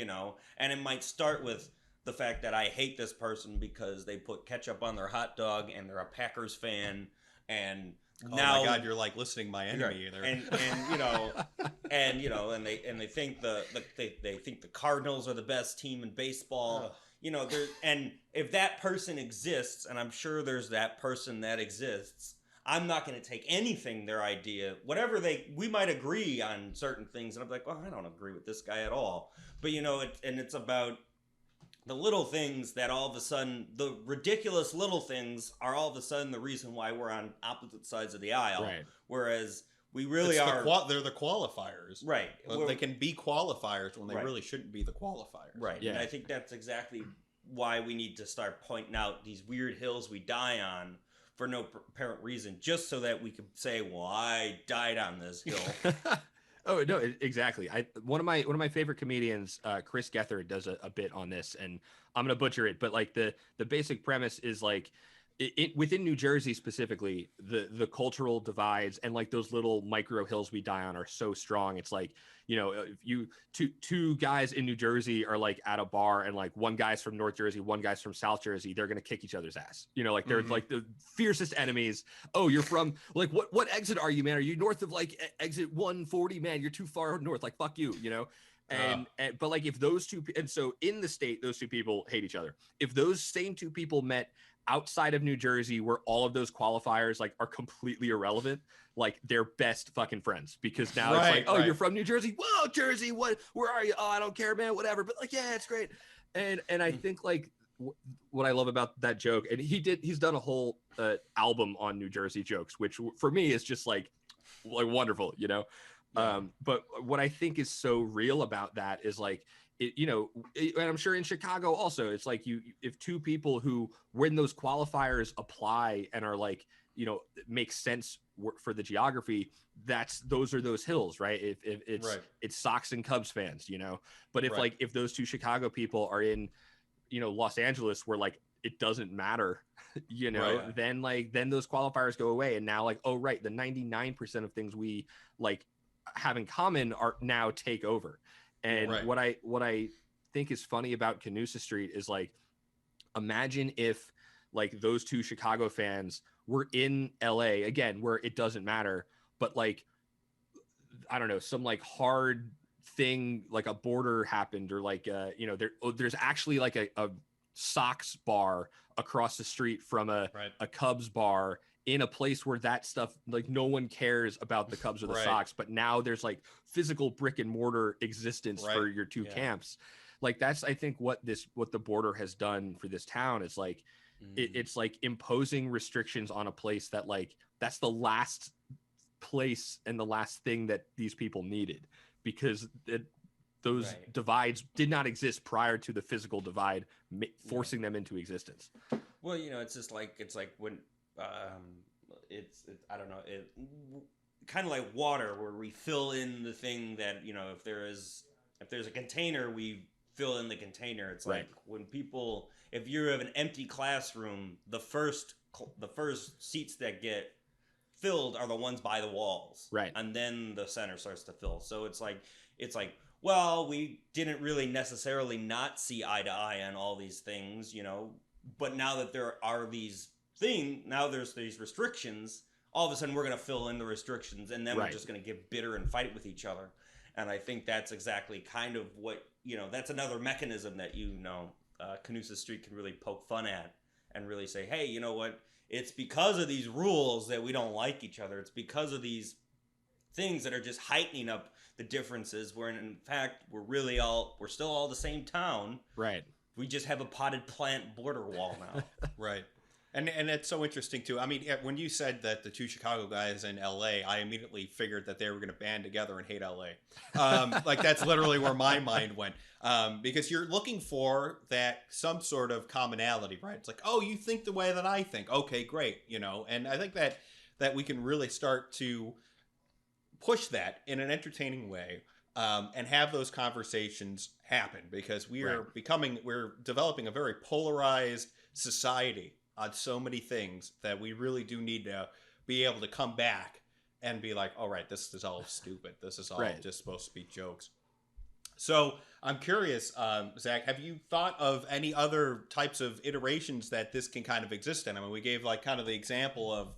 And it might start with the fact that I hate this person because they put ketchup on their hot dog and they're a Packers fan, and now, oh my God, you're like listening my enemy there. And they think they think the Cardinals are the best team in baseball. And if that person exists, and I'm sure there's that person that exists, I'm not going to take anything their idea, whatever we might agree on certain things, and I'm like, well, I don't agree with this guy at all. But it's about the little things that all of a sudden, the ridiculous little things are all of a sudden the reason why we're on opposite sides of the aisle. Right. Whereas we really It's are. they're the qualifiers. Right. Well, they can be qualifiers when they really shouldn't be the qualifiers. Right. Yeah. And I think that's exactly why we need to start pointing out these weird hills we die on for no apparent reason, just so that we could say, well, I died on this hill. Oh no, exactly. One of my favorite comedians, Chris Gethard, does a bit on this, and I'm gonna butcher it, but like the basic premise is like within New Jersey specifically, the cultural divides and like those little micro hills we die on are so strong. It's like, you know, if you two guys in New Jersey are like at a bar and like one guy's from North Jersey, one guy's from South Jersey, they're gonna kick each other's ass. You know, like they're like the fiercest enemies. Oh, you're from like what exit are you, man? Are you north of like exit 140? Man, you're too far north. Like fuck you, you know. And but like if those two, and so in the state those two people hate each other. If those same two people met outside of New Jersey, where all of those qualifiers like are completely irrelevant, like they're best fucking friends, because now it's like, oh, you're from New Jersey. Whoa, Jersey, where are you? Oh, I don't care, man, whatever. But like, yeah, it's great. And I think like what I love about that joke, and he's done a whole album on New Jersey jokes, which for me is just like wonderful, you know. But what I think is so real about that is like, you know, and I'm sure in Chicago also, it's like if two people who, when those qualifiers apply and are like, you know, make sense for the geography, those are those hills, right? If it's Sox and Cubs fans, you know, but if those two Chicago people are in, you know, Los Angeles, where like it doesn't matter, you know, then those qualifiers go away, and now like, oh right, the 99% of things we like have in common are now take over. And what I think is funny about Canusa Street is like, imagine if like those two Chicago fans were in LA again, where it doesn't matter, but like, I don't know, some like hard thing, like a border happened, or like, you know, there's actually like a Sox bar across the street from a Cubs bar in a place where that stuff, like no one cares about the Cubs or the Sox, but now there's like physical brick and mortar existence for your two camps. Like that's, I think what the border has done for this town is like, it's like imposing restrictions on a place that like, that's the last place and the last thing that these people needed, because those divides did not exist prior to the physical divide forcing them into existence. Well, you know, it's like when, it's I don't know, it kind of like water, where we fill in the thing that, you know, if there's a container, we fill in the container. It's like when people, if you have an empty classroom, the first seats that get filled are the ones by the walls, and then the center starts to fill. So it's like well, we didn't really necessarily not see eye to eye on all these things, you know, but now that there are now there's these restrictions, all of a sudden we're going to fill in the restrictions, and then we're just going to get bitter and fight with each other. And I think that's exactly kind of what, you know, that's another mechanism that, you know, Canusa Street can really poke fun at and really say, hey, you know what, it's because of these rules that we don't like each other. It's because of these things that are just heightening up the differences, where in fact we're still all the same town. We just have a potted plant border wall now. And it's so interesting too. I mean, when you said that the two Chicago guys in LA, I immediately figured that they were going to band together and hate LA. Like that's literally where my mind went. Because you're looking for some sort of commonality, right? It's like, oh, you think the way that I think. Okay, great. You know, and I think that we can really start to push that in an entertaining way, and have those conversations happen, because we're developing a very polarized society on so many things that we really do need to be able to come back and be like, all right, this is all stupid. This is all just supposed to be jokes. So I'm curious, Zach, have you thought of any other types of iterations that this can kind of exist in? I mean, we gave like kind of the example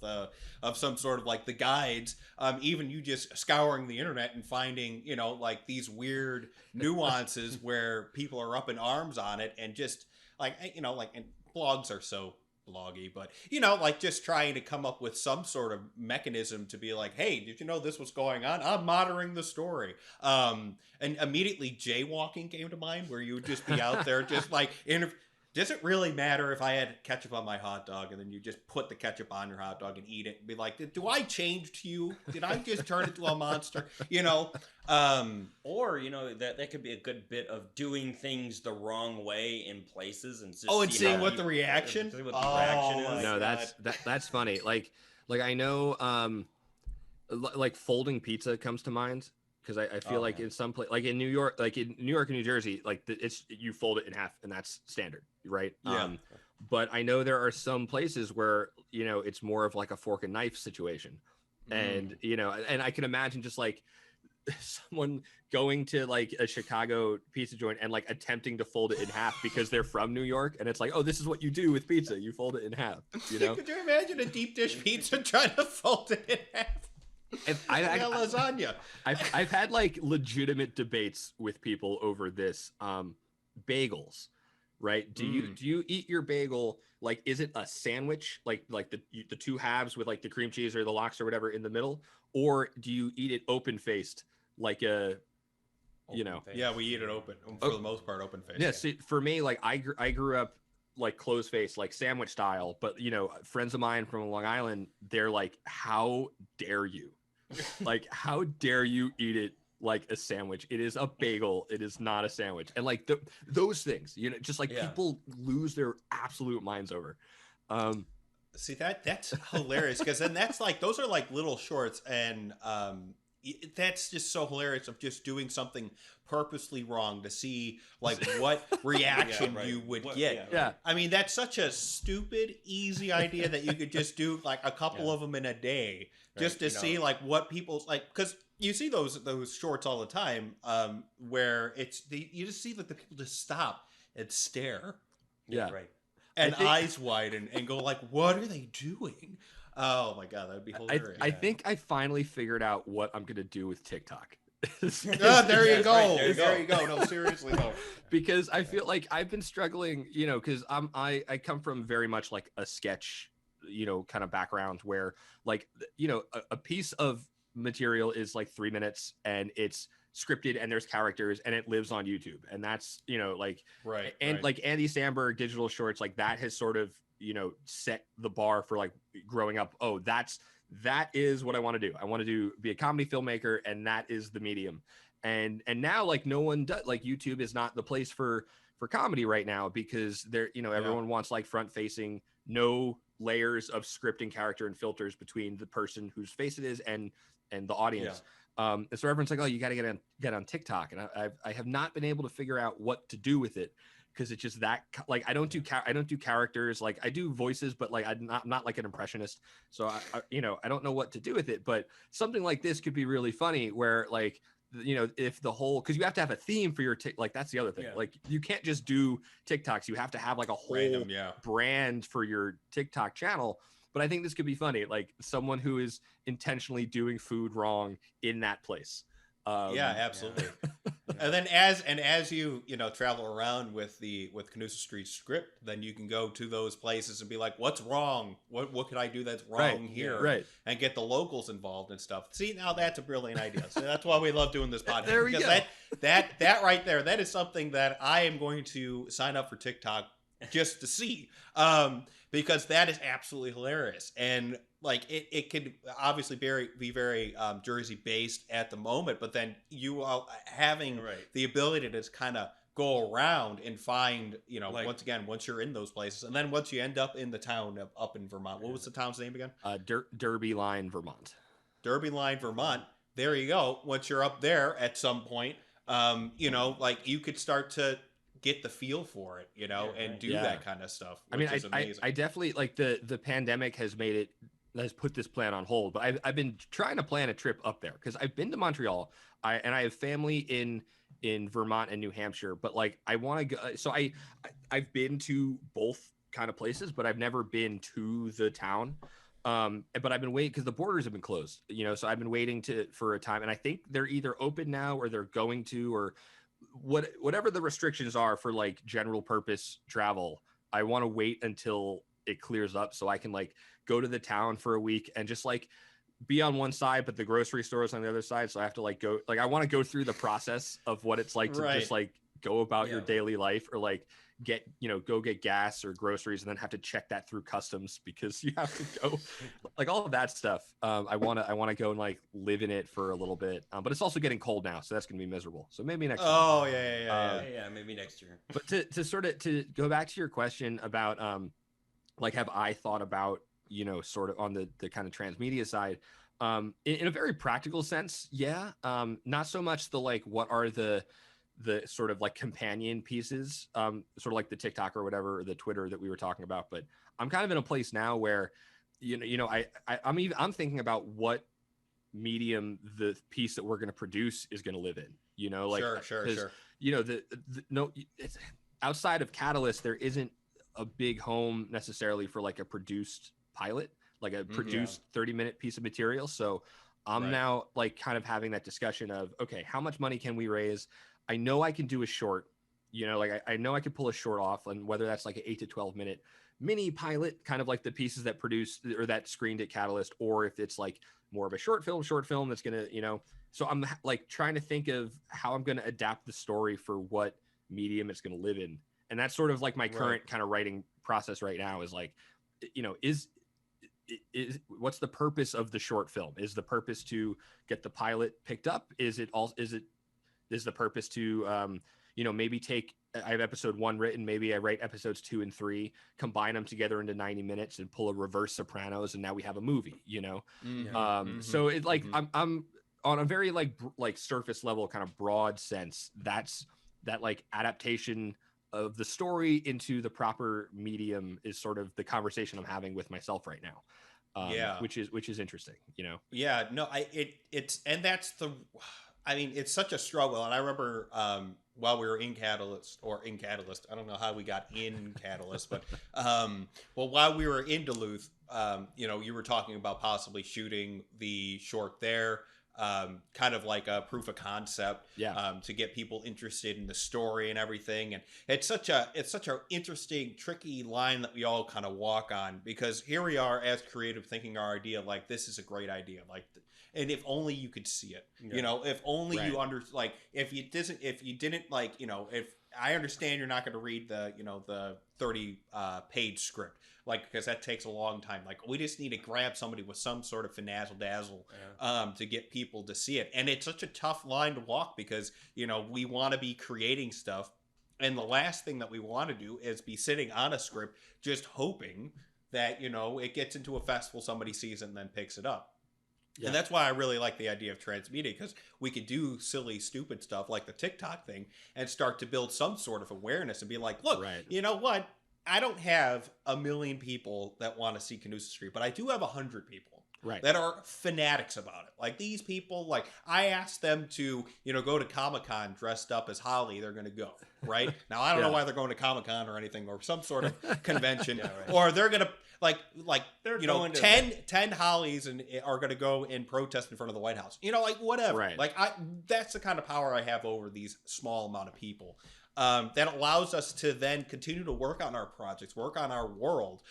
of some sort of like the guides, even you just scouring the internet and finding, you know, like these weird nuances where people are up in arms on it, and just like, you know, like, and blogs are so bloggy, but like just trying to come up with some sort of mechanism to be like, hey, did you know this was going on? I'm monitoring the story. And immediately jaywalking came to mind, where you would just be out there just like does it really matter if I had ketchup on my hot dog, and then you just put the ketchup on your hot dog and eat it and be like, do I change to you? Did I just turn into a monster? Or that could be a good bit of doing things the wrong way in places and just and seeing what the reaction. See what the reaction is. No, that's funny. Like I know, like folding pizza comes to mind, because I feel like in some place, like in New York and New Jersey, like it's you fold it in half and that's standard, right? Yeah. But I know there are some places where it's more of like a fork and knife situation, and and I can imagine just like someone going to like a Chicago pizza joint and like attempting to fold it in half because they're from New York, and it's like, oh, this is what you do with pizza, you fold it in half. Could you imagine a deep dish pizza trying to fold it in half? Lasagna. I've had like legitimate debates with people over this. Bagels, right? Do you eat your bagel like, is it a sandwich, like the two halves with like the cream cheese or the lox or whatever in the middle, or do you eat it open faced like a Yeah, we eat it open for the most part, open faced. Yeah, see, for me, like I grew up like closed face, like sandwich style, but friends of mine from Long Island, they're like, how dare you? Like, how dare you eat it like a sandwich? It is a bagel, it is not a sandwich. And like those things, just like people lose their absolute minds over. See, that's hilarious, because then that's like, those are like little shorts, and that's just so hilarious, of just doing something purposely wrong to see like what reaction you would get. Yeah. I mean, that's such a stupid, easy idea that you could just do like a couple of them in a day, just to see like what people's like, because you see those shorts all the time, where you just see like the people just stop and stare. Yeah. Right. And eyes widen and go like, what are they doing? Oh my God, that'd be hilarious. I think I finally figured out what I'm gonna do with TikTok. There you go. Right, there you go. No, seriously though. Because I feel like I've been struggling, because I come from very much like a sketch, kind of background, where like, a piece of material is like 3 minutes and it's scripted and there's characters and it lives on YouTube, and that's like right. Like Andy Samberg digital shorts, like that has sort of set the bar for like growing up. Oh, that is what I want to do. I want to be a comedy filmmaker, and that is the medium. And now like no one does, like YouTube is not the place for comedy right now, because there everyone wants like front facing, no layers of script and character and filters between the person whose face it is and the audience. And so everyone's like, oh, you got to get on TikTok, and I have not been able to figure out what to do with it, because it's just that like I don't do characters, like I do voices, but like I'm not like an impressionist, so I don't know what to do with it. But something like this could be really funny, where like if the whole, because you have to have a theme for your like that's the other thing, like you can't just do TikToks, you have to have like a whole brand for your TikTok channel. But I think this could be funny, like someone who is intentionally doing food wrong in that place. Absolutely. And then as you travel around with Canusa Street script, then you can go to those places and be like, what's wrong? What could I do that's wrong here? Right. And get the locals involved and stuff. See, now that's a brilliant idea. So that's why we love doing this podcast. There we go. That right there, that is something that I am going to sign up for TikTok just to see. Because that is absolutely hilarious. And like it could obviously be very Jersey based at the moment, but then you are having the ability to just kind of go around and find, like, once you're in those places, and then once you end up in the town up in Vermont, what was the town's name again? Derby Line, Vermont. Derby Line, Vermont. There you go. Once you're up there at some point, like you could start to get the feel for it, and do that kind of stuff. I mean, I definitely like the pandemic has put this plan on hold, but I've been trying to plan a trip up there, because I've been to Montreal, and I have family in Vermont and New Hampshire, but like I want to go. So I've been to both kind of places, but I've never been to the town. But I've been waiting, because the borders have been closed, so I've been waiting for a time, and I think they're either open now or they're going to, or whatever the restrictions are for like general purpose travel. I want to wait until it clears up, so I can like go to the town for a week and just like be on one side, but the grocery store is on the other side. So I have to like go, like I want to go through the process of what it's like to just like go about your daily life, or like get, you know, go get gas or groceries and then have to check that through customs because you have to go like all of that stuff. I want to go and like live in it for a little bit. But it's also getting cold now, so that's going to be miserable. So maybe next year. Yeah, maybe next year. But to sort of to go back to your question about like, have I thought about, you know, sort of on the kind of transmedia side, in a very practical sense, yeah. Not so much the like, what are the sort of like companion pieces, sort of like the TikTok or whatever, or the Twitter that we were talking about. But I'm kind of in a place now where, I'm thinking about what medium the piece that we're going to produce is going to live in, you know, like, sure. You know, it's outside of Catalyst, there isn't a big home necessarily for like a produced pilot, like a produced 30-minute piece of material. So I'm now like kind of having that discussion of, okay, how much money can we raise? I know I can do a short, you know, like I know I can pull a short off, and whether that's like an 8 to 12 minute mini pilot, kind of like the pieces that produced or that screened at Catalyst, or if it's like more of a short film that's going to, you know, so I'm like trying to think of how I'm going to adapt the story for what medium it's going to live in. And that's sort of like my current kind of writing process right now is like, you know, is what's the purpose of the short film? Is the purpose to get the pilot picked up? Is the purpose to, you know, maybe I have episode 1 written, maybe I write episodes 2 and 3, combine them together into 90 minutes and pull a reverse Sopranos, and now we have a movie, you know? So it like, I'm on a very like surface level kind of broad sense, that's that like adaptation of the story into the proper medium is sort of the conversation I'm having with myself right now. Which is interesting, you know? Yeah, no, it's such a struggle. And I remember while we were in Catalyst, I don't know how we got in Catalyst, but while we were in Duluth, you know, you were talking about possibly shooting the short there, kind of like a proof of concept, to get people interested in the story and everything. And it's such a interesting, tricky line that we all kind of walk on, because here we are as creative thinking our idea, like, this is a great idea. Like, and if only you could see it, you know, if only you like, if you didn't like, you know, if I understand you're not going to read the, you know, the 30 page script, like, because that takes a long time. Like, we just need to grab somebody with some sort of finazzle dazzle to get people to see it. And it's such a tough line to walk, because, you know, we want to be creating stuff, and the last thing that we want to do is be sitting on a script just hoping that, you know, it gets into a festival, somebody sees it and then picks it up. And that's why I really like the idea of transmedia, because we could do silly, stupid stuff like the TikTok thing and start to build some sort of awareness and be like, look, you know what? I don't have 1 million people that want to see Canusa Street, but I do have 100 people that are fanatics about it. Like, these people, like, I asked them to, you know, go to Comic-Con dressed up as Holly. They're going to go, right? Now, I don't know why they're going to Comic-Con or anything, or some sort of convention, or they're going to, like they're, you know, 10 Hollies and are going to go and protest in front of the White House. You know, like, whatever. Like, that's the kind of power I have over these small amount of people. That allows us to then continue to work on our projects, work on our world,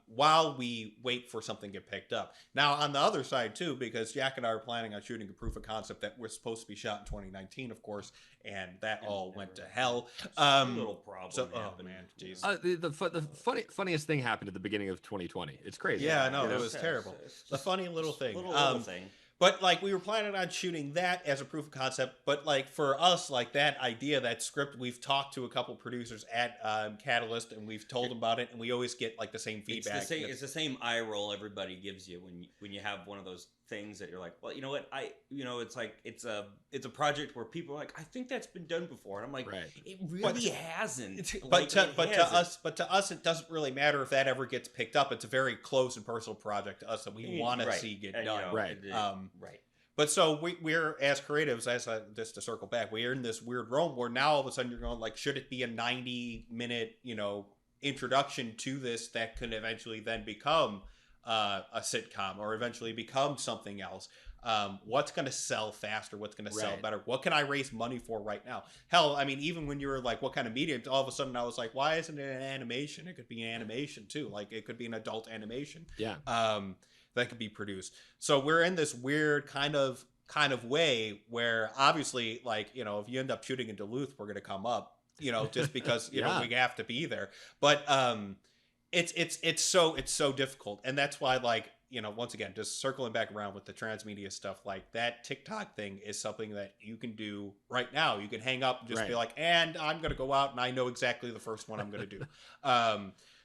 while we wait for something to get picked up. Now, on the other side, too, because Jack and I are planning on shooting a proof of concept that was supposed to be shot in 2019, of course, and that all went to hell. A little problem. So, oh, man, jeez. The funniest thing happened at the beginning of 2020. It's crazy. Yeah, no, it was terrible. The funny little thing. Little thing. But, like, we were planning on shooting that as a proof of concept. But, like, for us, like, that idea, that script, we've talked to a couple producers at Catalyst, and we've told them about it, and we always get, like, the same feedback. It's the same eye roll everybody gives you when you have one of those things that you're like, well, you know what, it's like it's a project where people are like, I think that's been done before, and I'm like, it really hasn't. But to us, it doesn't really matter if that ever gets picked up. It's a very close and personal project to us that we want to see get done. You know, But so we're as creatives, just to circle back, we're in this weird realm where now all of a sudden you're going, like, should it be a 90-minute, you know, introduction to this that could eventually then become a sitcom, or eventually become something else? What's going to sell faster? What's going to sell Right. better? What can I raise money for right now? Hell, I mean, even when you were like, what kind of medium? All of a sudden, I was like, why isn't it an animation? It could be an animation too. Like it could be an adult animation. Yeah. That could be produced. So we're in this weird kind of way where obviously, like, you know, if you end up shooting in Duluth, we're going to come up, you know, just because you know we have to be there. But it's so difficult, and that's why, like, you know, once again, just circling back around with the transmedia stuff, like that TikTok thing is something that you can do right now. You can hang up and just be like, and I'm going to go out and I know exactly the first one I'm going to do,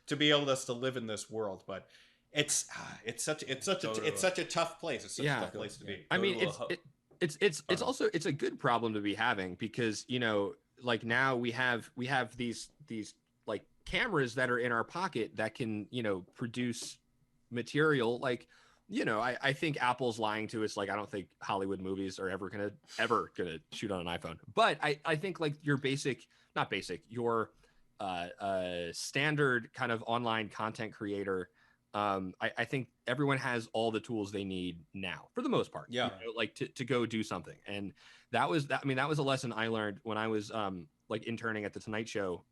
to be able to live in this world. But it's such a tough place. It's such a tough place to be. I mean, it's also, it's a good problem to be having, because, you know, like now we have these like cameras that are in our pocket that can, you know, produce material. Like, you know, I think Apple's lying to us. Like, I don't think Hollywood movies are ever gonna shoot on an iPhone. But I think like your standard kind of online content creator, I think everyone has all the tools they need now for the most part. Yeah. You know, like to go do something. And that was a lesson I learned when I was like interning at the Tonight Show,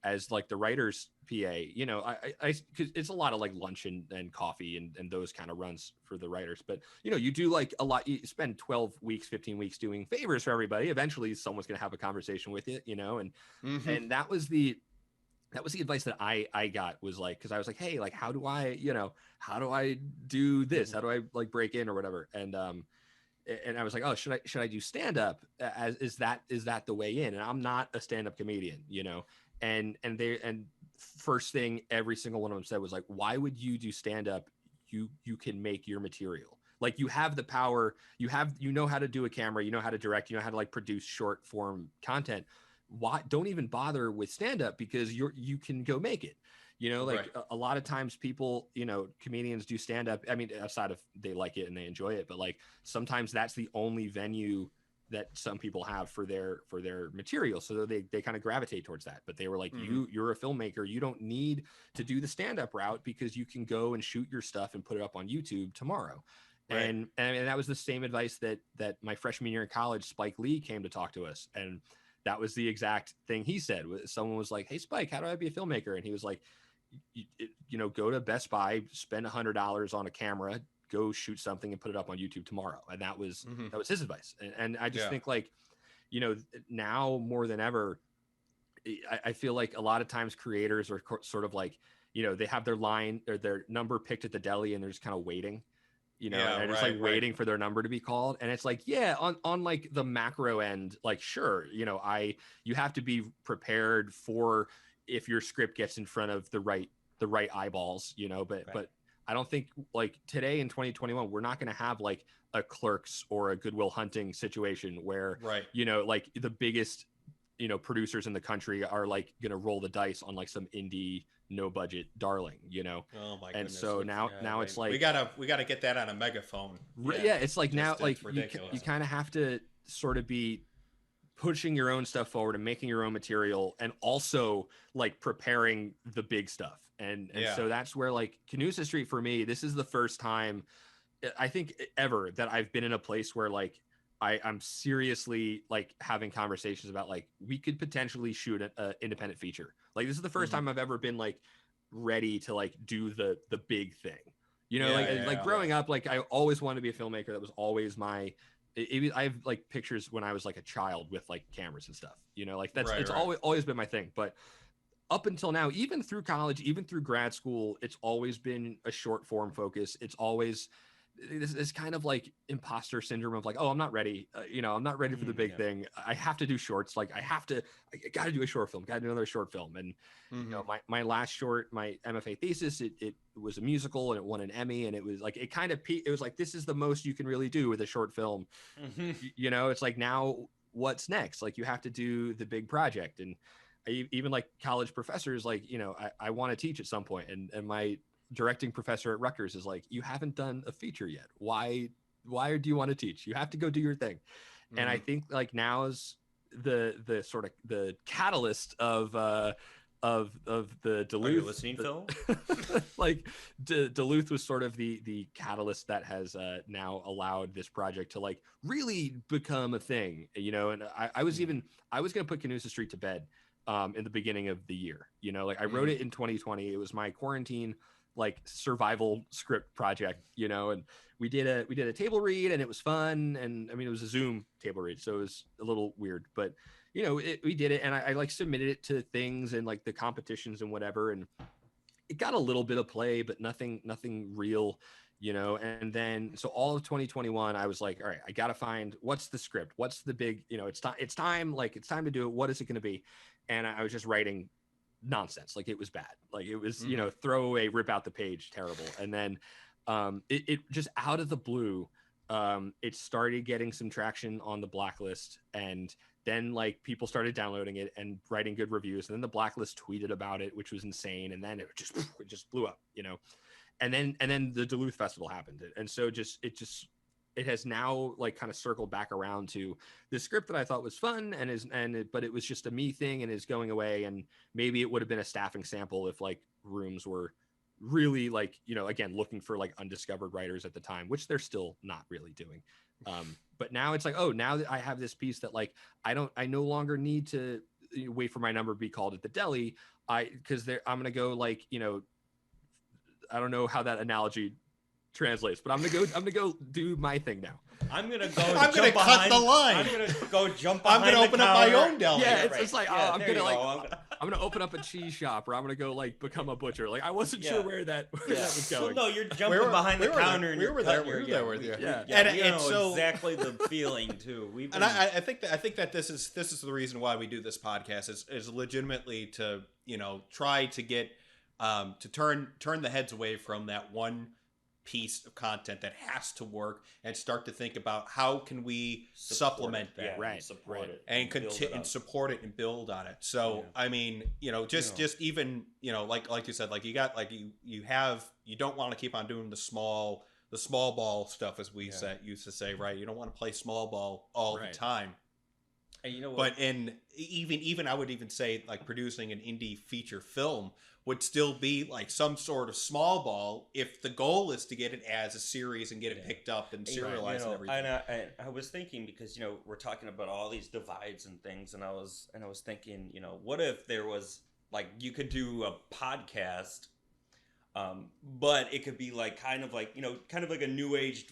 as like the writer's PA. You know, I cause it's a lot of like lunch and coffee and those kind of runs for the writers. But, you know, you do like a lot, you spend 12 weeks, 15 weeks doing favors for everybody. Eventually someone's going to have a conversation with you, you know, and that was the advice that I got, was like, cause I was like, hey, like, how do I do this? How do I like break in or whatever? And I was like, oh, should I do stand up? Is that the way in? And I'm not a stand up comedian, you know? And first thing every single one of them said was like, why would you do stand up? You can make your material. Like, you have the power, you know how to do a camera, you know how to direct, you know how to like produce short form content. Why don't even bother with stand up, because you can go make it, you know, like a lot of times people, you know, comedians do stand up. I mean, outside of they like it and they enjoy it, but like sometimes that's the only venue that some people have for their material. So they kind of gravitate towards that. But they were like, you're a filmmaker. You don't need to do the stand-up route, because you can go and shoot your stuff and put it up on YouTube tomorrow. Right. And that was the same advice that my freshman year in college, Spike Lee came to talk to us. And that was the exact thing he said. Someone was like, hey, Spike, how do I be a filmmaker? And he was like, you know, go to Best Buy, spend $100 on a camera, go shoot something and put it up on YouTube tomorrow. And that was his advice. And I just think, like, you know, now more than ever, I feel like a lot of times creators are sort of like, you know, they have their line or their number picked at the deli and they're just kind of waiting, you know, and they're just like waiting for their number to be called. And it's like, yeah, on like the macro end, like, sure, you know, you have to be prepared for if your script gets in front of the right eyeballs, you know, but I don't think, like, today in 2021, we're not going to have like a Clerks or a Good Will Hunting situation where, you know, like the biggest, you know, producers in the country are like going to roll the dice on like some indie, no budget darling, you know? Oh my goodness. And so now it's like, we gotta get that on a megaphone. Yeah, it's like now, like you kind of have to sort of be pushing your own stuff forward and making your own material, and also like preparing the big stuff. And so that's where, like, Canusa Street for me, this is the first time I think ever that I've been in a place where like I'm seriously like having conversations about like we could potentially shoot an independent feature. Like, this is the first time I've ever been like ready to like do the big thing, you know, growing up, like I always wanted to be a filmmaker. That was always I have like pictures when I was like a child with like cameras and stuff, you know, like it's always been my thing. But up until now, even through college, even through grad school, it's always been a short form focus. It's always this kind of like imposter syndrome of like, oh, I'm not ready. You know, I'm not ready for the big thing. I have to do shorts. Like I got to do a short film, got to do another short film. And, you know, my last short, my MFA thesis, it was a musical and it won an Emmy. And it was like, it was like, this is the most you can really do with a short film. You know, it's like, now what's next? Like, you have to do the big project. And even like college professors, like, you know, I want to teach at some point. And my directing professor at Rutgers is like, you haven't done a feature yet. Why do you want to teach? You have to go do your thing. And I think like now is the sort of the catalyst of of the Duluth. Are you listening, Phil? Like Duluth was sort of the catalyst that has now allowed this project to like really become a thing, you know. And I was going to put Canusa Street to bed in the beginning of the year, you know, like I wrote it in 2020. It was my quarantine like survival script project, you know, and we did a table read and it was fun. And I mean, it was a Zoom table read, so it was a little weird, but you know, we did it, and I like submitted it to things and like the competitions and whatever, and it got a little bit of play, but nothing real, you know. And then so all of 2021, I was like, all right, I gotta find what's the script, what's the big, you know, it's time to do it. What is it going to be? And I was just writing nonsense, like it was bad, like it was, you know, throw away, rip out the page, terrible. And then it just out of the blue, it started getting some traction on the Blacklist, and then like people started downloading it and writing good reviews, and then the Blacklist tweeted about it, which was insane, and then it just blew up, you know. And then the Duluth Festival happened, and so it has now like kind of circled back around to the script that I thought was fun but it was just a me thing and is going away. And maybe it would have been a staffing sample if like rooms were really like, you know, again, looking for like undiscovered writers at the time, which they're still not really doing. But now it's like, oh, now that I have this piece that like, I no longer need to wait for my number to be called at the deli. Because I'm going to go like, you know, I don't know how that analogy translates, but I'm gonna go do my thing now. I'm gonna cut the line. I'm gonna go jump. I'm gonna open up my own deli. Yeah, it's like I'm gonna open up a cheese shop, or I'm gonna go like become a butcher. Like I wasn't sure where that was going. So no, you're jumping behind the counter. We were there with you. Yeah, and we know so exactly the feeling too. I think that this is the reason why we do this podcast is legitimately to, you know, try to get to turn the heads away from that one piece of content that has to work and start to think about how can we supplement that, support it and support it and build on it. So I mean, you know, just even, you know, like you said, like you got like you don't want to keep on doing the small ball stuff, as we used to say, right? You don't want to play small ball all the time. And you know what? But even I would even say like producing an indie feature film would still be like some sort of small ball if the goal is to get it as a series and get it picked up and serialized and everything. And I was thinking, because, you know, we're talking about all these divides and things, and I was thinking, you know, what if there was like, you could do a podcast, but it could be like kind of like a new age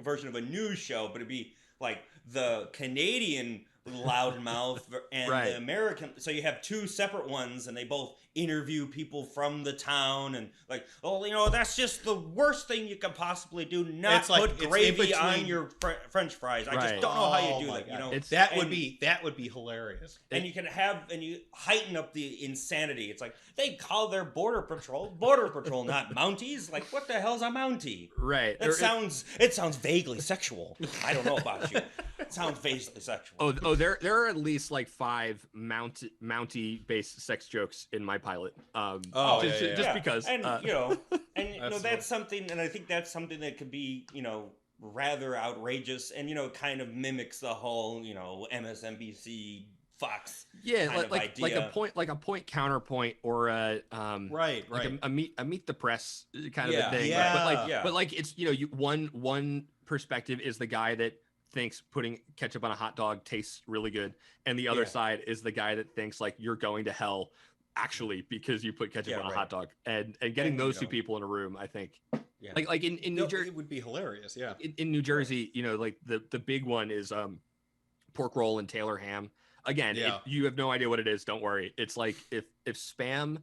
version of a news show, but it'd be like the Canadian loudmouth and the American. So you have two separate ones, and they both interview people from the town, and like, oh, you know, that's just the worst thing you could possibly do. Not put gravy on your French fries. I just don't know how you do that. You know, that would be hilarious. And you heighten up the insanity. It's like they call their border patrol, not Mounties. Like, what the hell's a Mountie? Right. It sounds vaguely sexual. I don't know about you. It sounds vaguely sexual. Oh, there are at least like 5 Mountie based sex jokes in my pilot. Just because. And you know, that's something, and I think that's something that could be, you know, rather outrageous, and, you know, kind of mimics the whole, you know, MSNBC Fox like a point counterpoint, or a a meet the press kind of a thing. But like it's, you know, one perspective is the guy that thinks putting ketchup on a hot dog tastes really good, and the other side is the guy that thinks like you're going to hell actually because you put ketchup on a hot dog, and getting those two people in a room, I think like in New Jersey, it would be hilarious. In New Jersey, you know, like the big one is pork roll and Taylor ham. Again, you have no idea what it is, don't worry. It's like if Spam,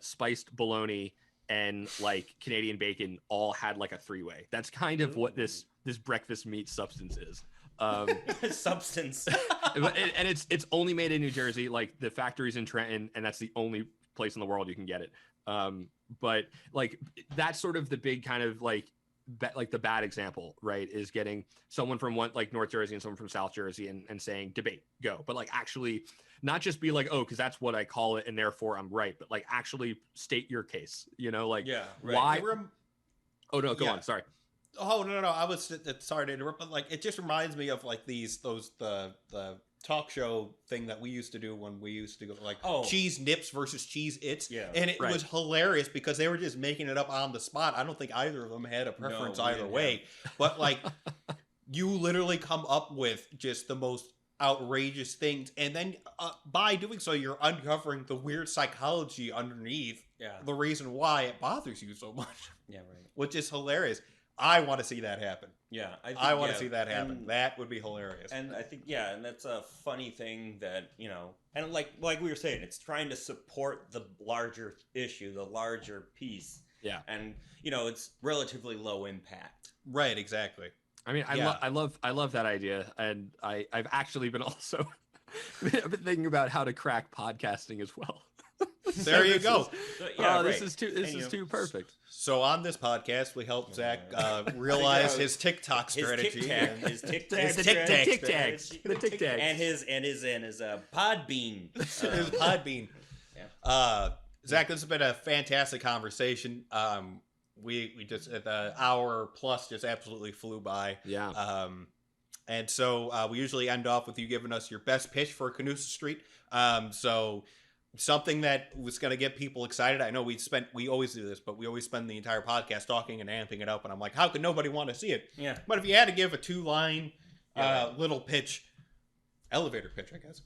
spiced bologna, and like Canadian bacon all had like a 3-way. That's kind of what this breakfast meat substance is. Substance. And it's only made in New Jersey. Like the factory's in Trenton, and that's the only place in the world you can get it. But like that's sort of the big kind of like the bad example, right? Is getting someone from North Jersey and someone from South Jersey and saying debate, go. But like actually not just be like, oh, because that's what I call it and therefore I'm right, but like actually state your case, you know, like why? Oh no, go on. Sorry. Oh no! I was sorry to interrupt, but like it just reminds me of like the talk show thing that we used to do when we used to go like Oh. Cheese Nips versus Cheese Its. Yeah. And it Right. was hilarious because they were just making it up on the spot. I don't think either of them had a preference we either didn't way. But like you literally come up with just the most outrageous things, and then by doing so you're uncovering the weird psychology underneath Yeah. the reason why it bothers you so much, Yeah. Right. which is hilarious. I want to see that happen. Yeah. I want to see that happen. That would be hilarious. And I think, yeah, and that's a funny thing that, and like we were saying, it's trying to support the larger issue, the larger piece. Yeah. And, it's relatively low impact. Right, exactly. I mean, Yeah. I love that idea, and I've actually been also I've been thinking about how to crack podcasting as well. There you go. This is too perfect. So on this podcast, we help Zach realize his TikTok His strategy. his Tic Tac, His The Tic Tac Tic Tacs, the Tic Tacs, and his Podbean. His Podbean. Yeah. Zach, this has been a fantastic conversation. We just the hour plus just absolutely flew by. Yeah. And so we usually end off with you giving us your best pitch for Canusa Street. So something that was going to get people excited. I know we always do this, but we always spend the entire podcast talking and amping it up. And I'm like, how could nobody want to see it? Yeah. But if you had to give a 2-line Yeah. little pitch, elevator pitch, I guess.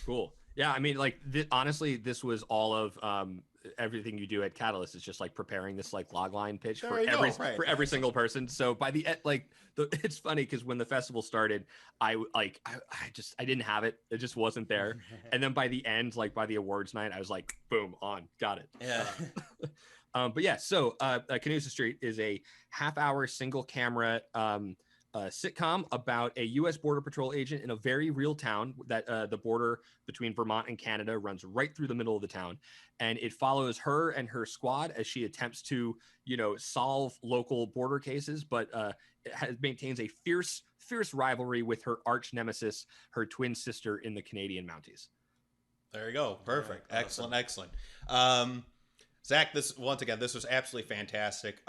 Cool. Yeah, I mean, like, honestly, this was all of everything you do at Catalyst. It's just like preparing this like logline pitch There for you go, every right. for every single person. So by the end, like, it's funny because when the festival started, I didn't have it. It just wasn't there. And then by the end, like by the awards night, I was like, boom, on, got it. Yeah. But yeah, so Canusa Street is a half-hour single camera sitcom about a U.S. Border Patrol agent in a very real town that the border between Vermont and Canada runs right through the middle of the town. And it follows her and her squad as she attempts to, solve local border cases, but maintains a fierce rivalry with her arch nemesis, her twin sister in the Canadian Mounties. There you go. Perfect. Yeah, excellent. Excellent. Zach, this was absolutely fantastic.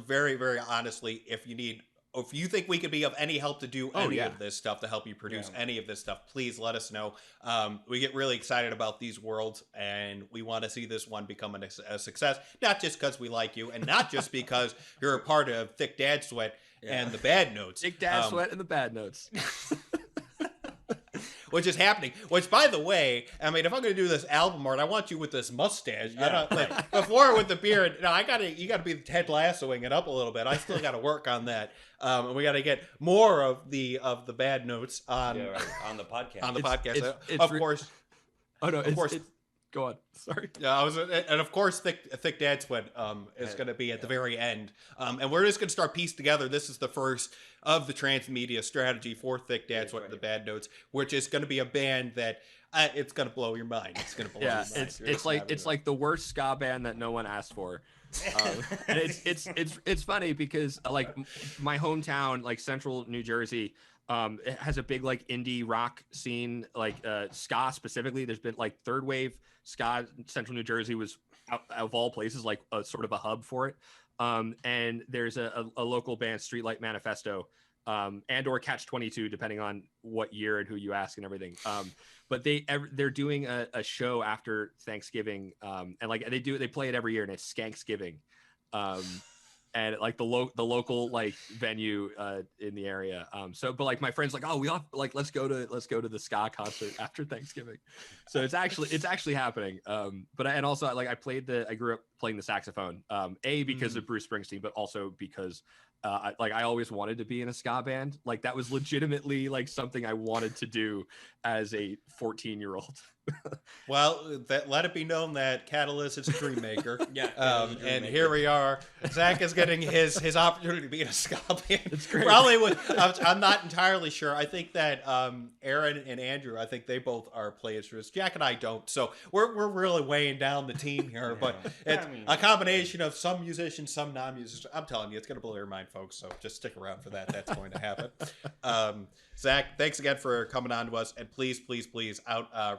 Very, very honestly, if you think we could be of any help to do any of this stuff, to help you produce any of this stuff, please let us know. We get really excited about these worlds, and we want to see this one become a success, not just because we like you, and not just because you're a part of Thick Dad Sweat and the Bad Notes. Thick Dad Sweat and the Bad Notes. Which is happening. Which, by the way, I mean, if I'm going to do this album art, I want you with this mustache. Before with the beard. No, you gotta be Ted Lassoing it up a little bit. I still got to work on that, and we got to get more of the Bad Notes on on the podcast. on the podcast. It's of course. Oh no! Of course. Go on. Sorry. Yeah, and of course, Thick Dad Sweat is going to be at the very end, and we're just going to start piece together. This is the first of the transmedia strategy for Thick Dad Sweat and the Bad Notes, which is going to be a band that it's going to blow your mind. It's going to blow your mind. It's like the worst ska band that no one asked for. And it's funny because like my hometown, like Central New Jersey, it has a big like indie rock scene, like ska specifically. There's been like third wave ska. Central New Jersey was out of all places like a sort of a hub for it. And there's a local band, Streetlight Manifesto, and or Catch 22, depending on what year and who you ask and everything. But they're doing a show after Thanksgiving, and like they play it every year, and it's Skanksgiving. And like the local like venue in the area. But like my friends like, oh, we all like let's go to the ska concert after Thanksgiving. So it's actually happening. But I grew up playing the saxophone. Because of Bruce Springsteen, but also because I always wanted to be in a ska band. Like that was legitimately like something I wanted to do as a 14-year-old. Well, let it be known that Catalyst is a dream maker. Yeah. And here we are. Zach is getting his opportunity to be in a ska band. It's great. Probably I'm not entirely sure. I think that Aaron and Andrew, I think they both are play instruments. Jack and I don't. So we're really weighing down the team here. But it's a combination of some musicians, some non-musicians. I'm telling you, it's going to blow your mind, folks. So just stick around for that. That's going to happen. Zach, thanks again for coming on to us, and please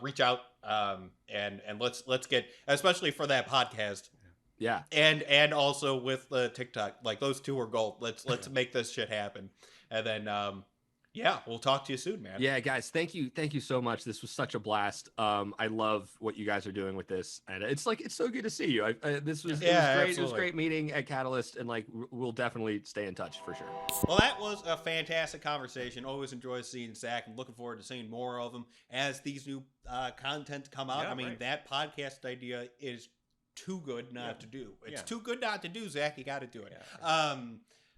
reach out and let's get, especially for that podcast. Yeah. And also with the TikTok, like those two are gold. Let's make this shit happen. And then Yeah, we'll talk to you soon, man. Yeah, guys, thank you so much. This was such a blast. I love what you guys are doing with this, and it's so good to see you. This was it was great. Absolutely. It was great meeting at Catalyst, and like we'll definitely stay in touch for sure. Well, that was a fantastic conversation. Always enjoy seeing Zach. I'm looking forward to seeing more of him as these new content come out. Yeah, I mean, right. that podcast idea is too good not to do. It's Yeah. too good not to do, Zach. You got to do it. Yeah,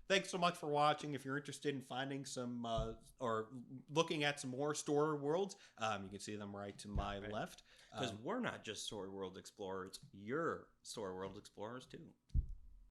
Thanks so much for watching. If you're interested in finding some or looking at some more Story Worlds, you can see them right to my left. Because we're not just Story World Explorers, you're Story World Explorers too.